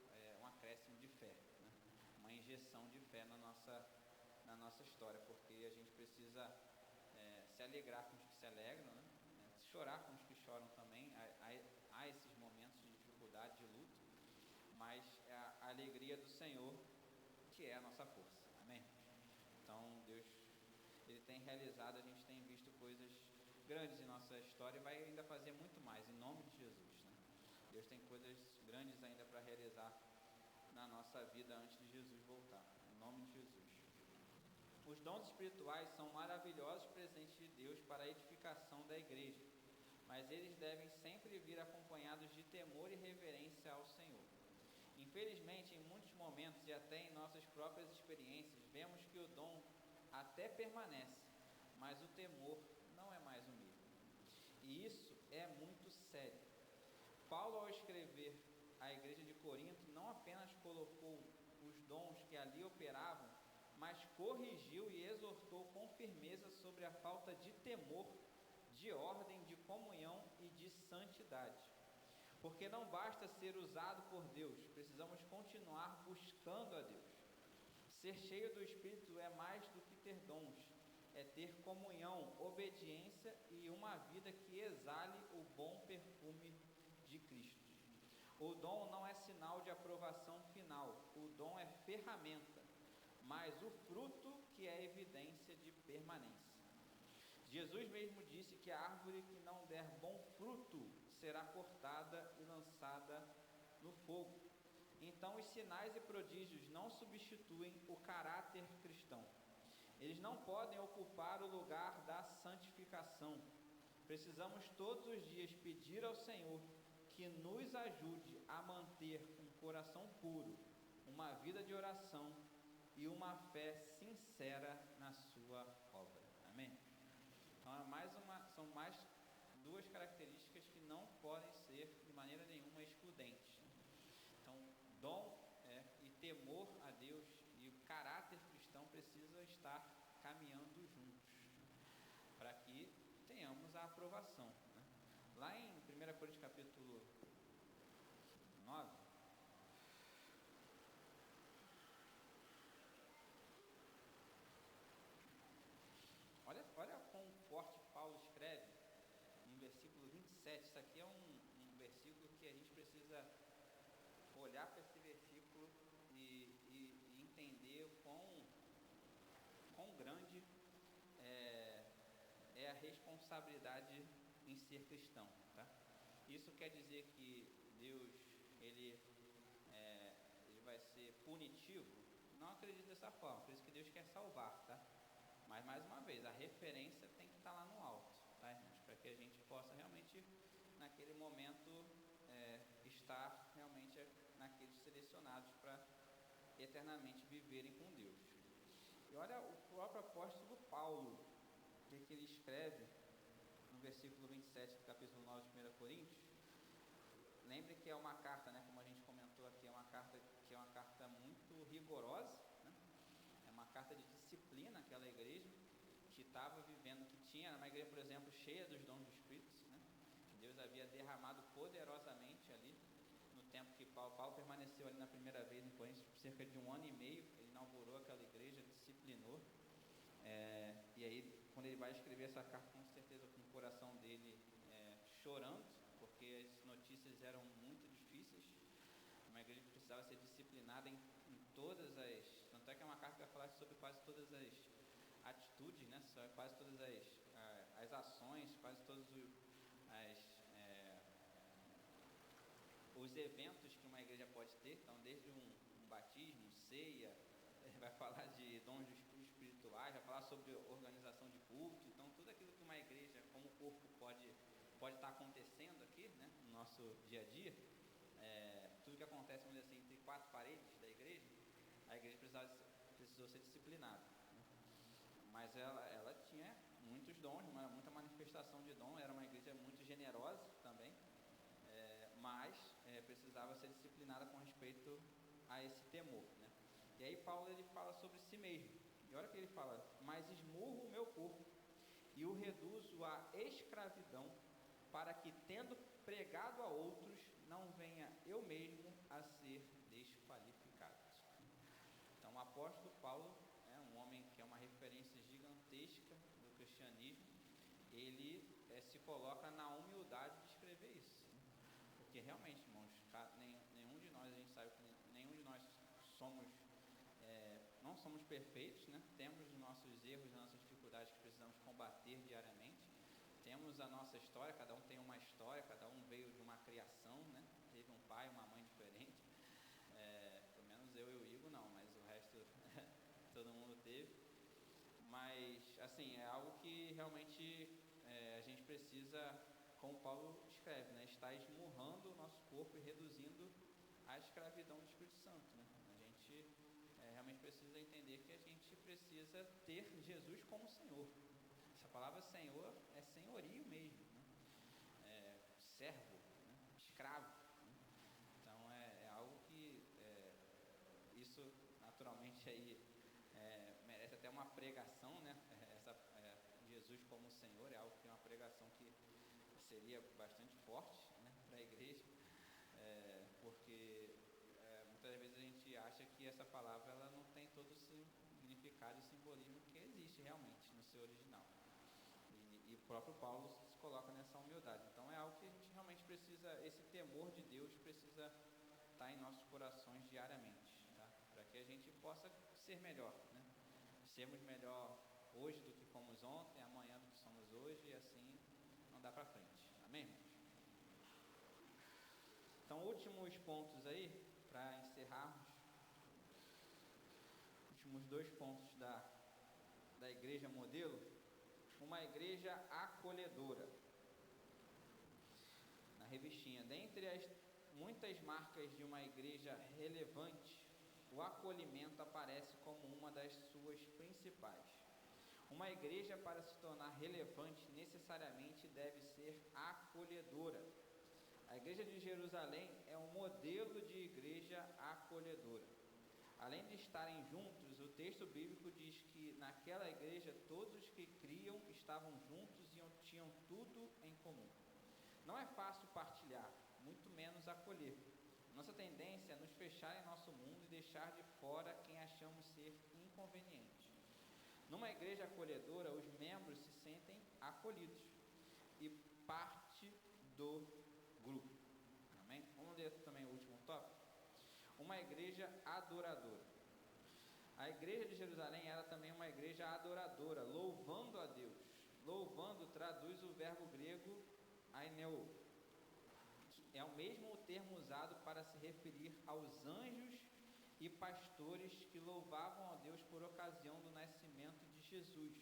um acréscimo de fé, né? Uma injeção de fé na nossa história, porque a gente precisa se alegrar com os que se alegram, né? Chorar com os que choram também. Há esses momentos de dificuldade, de luto, mas é a alegria do Senhor que é a nossa força. Amém? Então Deus, Ele tem realizado, a gente tem visto coisas grandes em nossa história e vai ainda fazer muito mais, em nome de Jesus, né? Deus tem coisas grandes ainda para realizar na nossa vida antes de Jesus voltar, em nome de Jesus. Os dons espirituais são maravilhosos presentes de Deus para a edificação da igreja, mas eles devem sempre vir acompanhados de temor e reverência ao Senhor. Infelizmente, em muitos momentos e até em nossas próprias experiências, vemos que o dom até permanece, mas o temor não é mais o mesmo. E isso é muito sério. Paulo, ao escrever à igreja de Corinto, não apenas colocou os dons que ali operavam, mas corrigiu e exortou com firmeza sobre a falta de temor, de ordem, de comunhão e de santidade. Porque não basta ser usado por Deus, precisamos continuar buscando a Deus. Ser cheio do Espírito é mais do que ter dons, é ter comunhão, obediência e uma vida que exale o bom perfume de Cristo. O dom não é sinal de aprovação final, o dom é ferramenta, mas o fruto que é evidência de permanência. Jesus mesmo disse que a árvore que não der bom fruto será cortada e lançada no fogo. Então, os sinais e prodígios não substituem o caráter cristão. Eles não podem ocupar o lugar da santificação. Precisamos todos os dias pedir ao Senhor que nos ajude a manter um coração puro, uma vida de oração e uma fé sincera na sua obra. Amém? Então, são mais duas características que não podem ser de maneira nenhuma excludentes. Então, dom e temor a Deus e o caráter cristão precisam estar caminhando juntos, para que tenhamos a aprovação, né? Lá em 1 Coríntios capítulo 9. Olha quão forte Paulo escreve no versículo 27. Isso aqui é um versículo que a gente precisa olhar para esse versículo e entender quão grande é a responsabilidade em ser cristão, tá? Isso quer dizer que Deus ele vai ser punitivo? Não acredito dessa forma, por isso que Deus quer salvar, tá? Mas mais uma vez, a referência tem que estar lá no alto, tá, irmãos? Para que a gente possa realmente, naquele momento, estar realmente naqueles selecionados para eternamente viverem com Deus. E olha o próprio apóstolo Paulo, o que ele escreve no versículo 27 do capítulo 9 de 1 Coríntios. Lembre que é uma carta, né, como a gente comentou aqui, é uma carta muito rigorosa, né? É uma carta de disciplina àquela igreja que estava vivendo, que tinha uma igreja, por exemplo, cheia dos dons do Espírito, né? Que Deus havia derramado poderosamente ali no tempo que Paulo permaneceu ali na primeira vez em Coríntios, por cerca de 1 ano e meio. Ele inaugurou aquela igreja, disciplinou, e aí quando ele vai escrever essa carta, com certeza com o coração dele chorando, porque as notícias eram muito difíceis. Uma igreja que precisava ser disciplinada em todas as... Tanto é que é uma carta que vai falar sobre quase todas as atitudes, né? Quase todas as ações, quase todos os eventos que uma igreja pode ter. Então, desde um batismo, ceia, vai falar de dons espirituais, vai falar sobre organização de culto. Então, tudo aquilo que uma igreja, como corpo, pode estar acontecendo aqui, né, no nosso dia a dia, tudo que acontece, vamos dizer assim, entre quatro paredes da igreja, a igreja precisou ser disciplinada, né? Mas ela tinha muitos dons, muita manifestação de dom, era uma igreja muito generosa também, mas precisava ser disciplinada com respeito a esse temor, né? E aí Paulo ele fala sobre si mesmo, e olha o que ele fala: mas esmurro o meu corpo e o reduzo à escravidão, para que, tendo pregado a outros, não venha eu mesmo a ser desqualificado. Então o apóstolo Paulo, um homem que é uma referência gigantesca do cristianismo, ele se coloca na humildade de escrever isso, porque realmente, irmãos, nenhum de nós, a gente sabe que nenhum de nós não somos perfeitos, né? Temos os nossos erros, as nossas dificuldades que precisamos combater diariamente. Temos a nossa história, cada um tem uma história, cada um veio de uma criação, né? Teve um pai, uma mãe diferente. Pelo menos eu e o Igor não, mas o resto todo mundo teve. Mas assim, é algo que realmente a gente precisa, como Paulo escreve, né? Estar esmurrando o nosso corpo e reduzindo a escravidão do Espírito Santo, né? A gente realmente precisa entender que a gente precisa ter Jesus como Senhor. Essa palavra Senhor é senhorio mesmo, né? Servo, né? Escravo, né? Então é algo que isso naturalmente aí merece até uma pregação, né? Jesus como Senhor é algo que é uma pregação que seria bastante forte, né, para a igreja, porque muitas vezes a gente acha que essa palavra ela não tem todo o significado e simbolismo que existe realmente no seu original. E o próprio Paulo se coloca nessa humildade. Então é algo que a gente realmente precisa, esse temor de Deus precisa estar em nossos corações diariamente, tá? Para que a gente possa ser melhor, né? Sermos melhor hoje do que fomos ontem, amanhã do que somos hoje, e assim não dá para frente. Amém, irmãos? Então, últimos pontos aí, para encerrarmos. Últimos 2 pontos da igreja modelo. Uma igreja acolhedora. Na revistinha, dentre as muitas marcas de uma igreja relevante, o acolhimento aparece como uma das suas principais. Uma igreja, para se tornar relevante, necessariamente deve ser acolhedora. A igreja de Jerusalém é um modelo de igreja acolhedora. Além de estarem juntos, o texto bíblico diz que naquela igreja todos que criam estavam juntos e tinham tudo em comum. Não é fácil queremos acolher. Nossa tendência é nos fechar em nosso mundo e deixar de fora quem achamos ser inconveniente. Numa igreja acolhedora, os membros se sentem acolhidos e parte do grupo. Amém? Vamos ler também o último tópico. Uma igreja adoradora. A igreja de Jerusalém era também uma igreja adoradora, louvando a Deus. Louvando traduz o verbo grego aineo. É o mesmo termo usado para se referir aos anjos e pastores que louvavam a Deus por ocasião do nascimento de Jesus.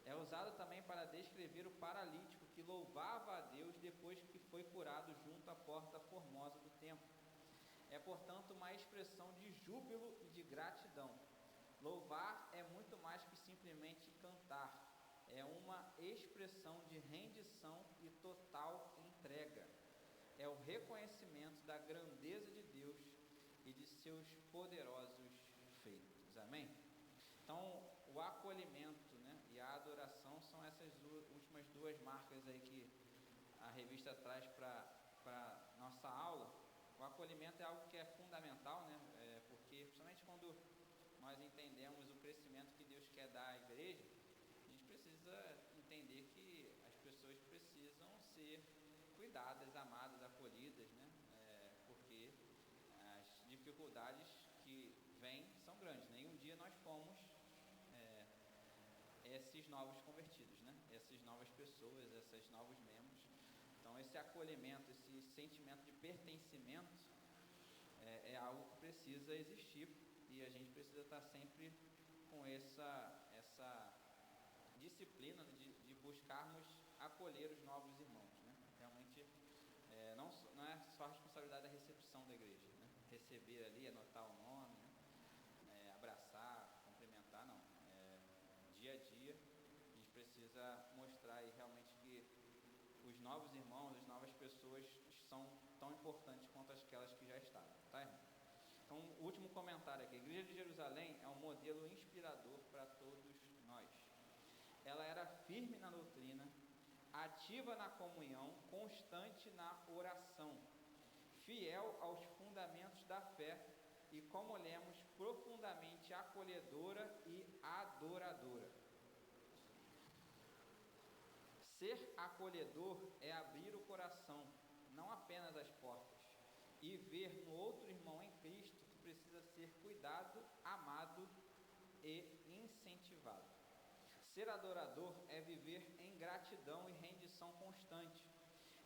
É usado também para descrever o paralítico que louvava a Deus depois que foi curado junto à porta formosa do templo. É, portanto, uma expressão de júbilo e de gratidão. Louvar é muito mais que simplesmente cantar. É uma expressão de rendição e total entrega. É o reconhecimento da grandeza de Deus e de seus poderosos feitos. Amém? Então, o acolhimento, né, e a adoração são essas últimas duas marcas aí que a revista traz para nossa aula. O acolhimento é algo que é fundamental, né, porque principalmente quando nós entendemos o crescimento que Deus quer dar à igreja, a gente precisa entender que as pessoas precisam ser cuidadas, amadas, acolhidas, né, porque as dificuldades que vêm são grandes, né, e um dia nós fomos esses novos convertidos, né? Essas novas pessoas, esses novos membros. Então, esse acolhimento, esse sentimento de pertencimento é algo que precisa existir e a gente precisa estar sempre com essa disciplina de buscarmos acolher os novos irmãos, né? Realmente, não é só a responsabilidade da recepção da igreja, né? Receber ali, anotar o nome, né? Abraçar, cumprimentar, não. Dia a dia, a gente precisa mostrar aí realmente que os novos irmãos, as novas pessoas são tão importantes quanto aquelas que já estavam, tá, irmão? Então, o último comentário aqui. A igreja de Jerusalém é um modelo inspirador para todos nós. Ela era firme na doutrina, ativa na comunhão, constante na oração, fiel aos fundamentos da fé e, como lemos, profundamente acolhedora e adoradora. Ser acolhedor é abrir o coração, não apenas as portas, e ver no outro irmão em Cristo que precisa ser cuidado, amado e incentivado. Ser adorador é viver em gratidão e rendição constante,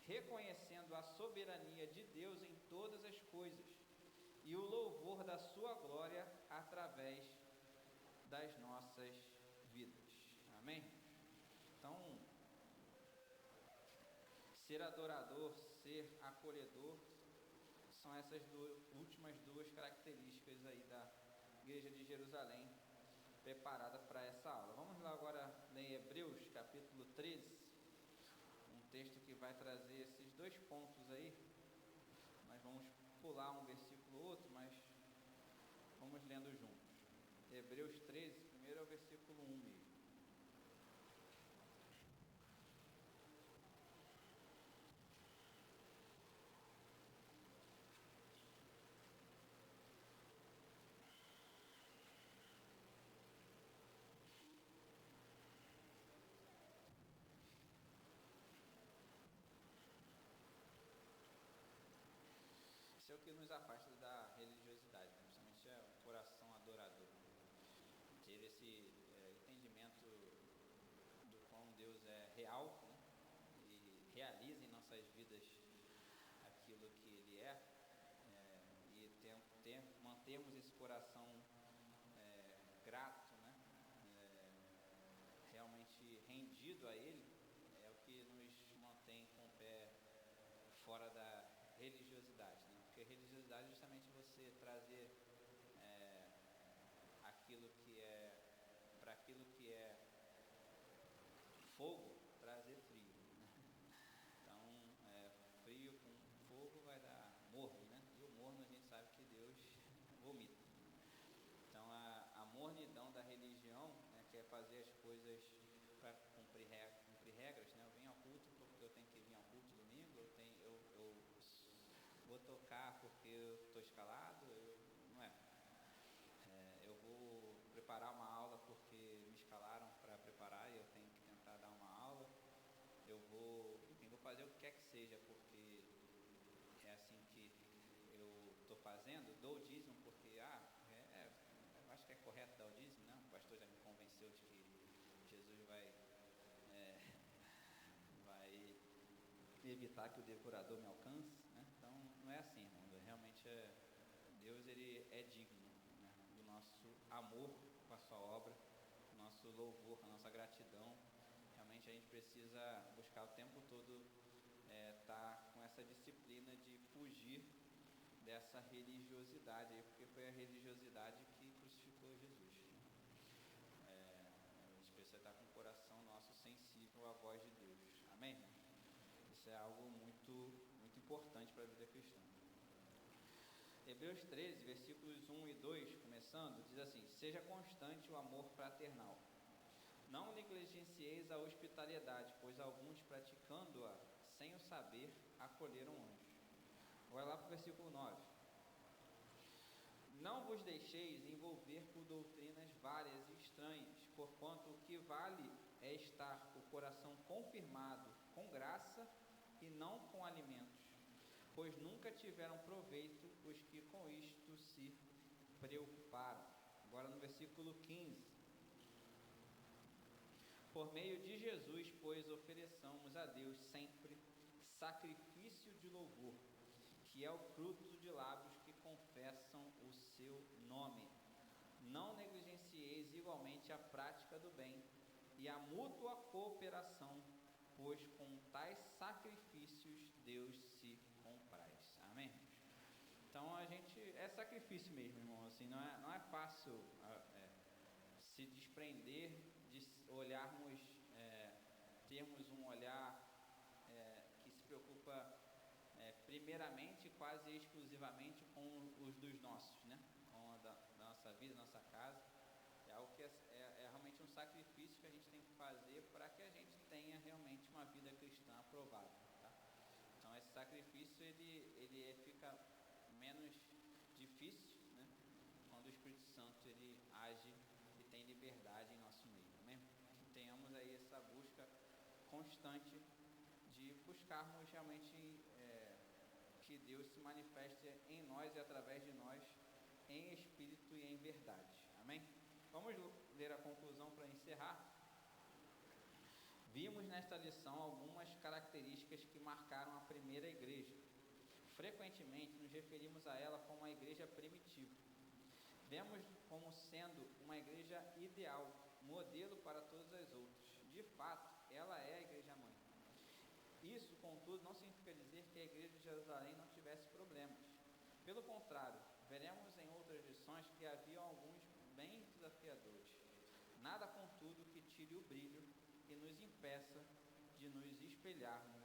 reconhecendo a soberania de Deus em todas as coisas e o louvor da sua glória através das nossas vidas. Amém? Então, ser adorador, ser acolhedor, são essas últimas duas características aí da igreja de Jerusalém, preparada para essa aula. Vamos lá agora ler Hebreus, capítulo 13, um texto que vai trazer esses dois pontos aí. Nós vamos pular um versículo ou outro, mas vamos lendo juntos. Hebreus 13, primeiro é o versículo 1 mesmo. Isso é o que nos afasta da religiosidade, né? Principalmente é o coração adorador. Ter esse entendimento do quão Deus é real, né? E realiza em nossas vidas aquilo que Ele e mantermos esse coração grato, né? Realmente rendido a Ele, é o que nos mantém com o pé fora da religiosidade, né? Porque religiosidade é justamente você trazer aquilo que é, para aquilo que é fogo, trazer frio, né? Então, frio com fogo vai dar morno, né? E o morno a gente sabe que Deus vomita. Então, a mornidão da religião, né, que é fazer as coisas para cumprir regras, né? Eu venho ao culto porque eu tenho que vir ao culto domingo, eu tocar porque eu estou escalado, não é. Eu vou preparar uma aula porque me escalaram para preparar e eu tenho que tentar dar uma aula. Eu vou fazer o que quer que seja porque é assim que eu estou fazendo. Dou o dízimo porque, eu acho que é correto dar o dízimo, né? O pastor já me convenceu de que Jesus vai evitar que o devorador me alcance, né? Então não é assim, irmão. Realmente Deus ele é digno, né, do nosso amor com a sua obra, do nosso louvor, a nossa gratidão. Realmente a gente precisa buscar o tempo todo estar com essa disciplina de fugir dessa religiosidade aí, porque foi a religiosidade que crucificou Jesus, né? A gente precisa estar com o coração nosso sensível à voz de Deus. Amém? Isso é algo muito, muito importante para a vida cristã. Hebreus 13, versículos 1 e 2, começando, diz assim: seja constante o amor fraternal. Não negligencieis a hospitalidade, pois alguns, praticando-a sem o saber, acolheram anjos. Vai lá para o versículo 9. Não vos deixeis envolver por doutrinas várias e estranhas, porquanto o que vale é estar o coração confirmado com graça e não com alimentos, pois nunca tiveram proveito os que com isto se preocuparam. Agora no versículo 15. Por meio de Jesus, pois, ofereçamos a Deus sempre sacrifício de louvor, que é o fruto de lábios que confessam o seu nome. Não negligencieis igualmente a prática do bem e a mútua cooperação, pois com tais sacrifícios Deus se compraz. Amém? Então a gente é sacrifício mesmo, irmão. Assim, não é fácil se desprender de olharmos, termos um olhar que se preocupa primeiramente, quase exclusivamente com os dos nossos, né? Com a da nossa vida, nossa casa. É algo que é realmente um sacrifício que a gente tem que fazer para que a gente tenha realmente uma vida cristã aprovada, tá? Então esse sacrifício ele fica menos difícil, né, quando o Espírito Santo ele age e tem liberdade em nosso meio, amém? Que tenhamos aí essa busca constante de buscarmos realmente que Deus se manifeste em nós e através de nós em espírito e em verdade, amém? Vamos ler a conclusão para encerrar. Vimos nesta lição algumas características que marcaram a primeira igreja. Frequentemente nos referimos a ela como a igreja primitiva. Vemos como sendo uma igreja ideal, modelo para todas as outras. De fato, ela é a igreja mãe. Isso, contudo, não significa dizer que a igreja de Jerusalém não tivesse problemas. Pelo contrário, veremos em outras lições que haviam alguns bem desafiadores. Nada, contudo, que tire o brilho e nos impeça de nos espelharmos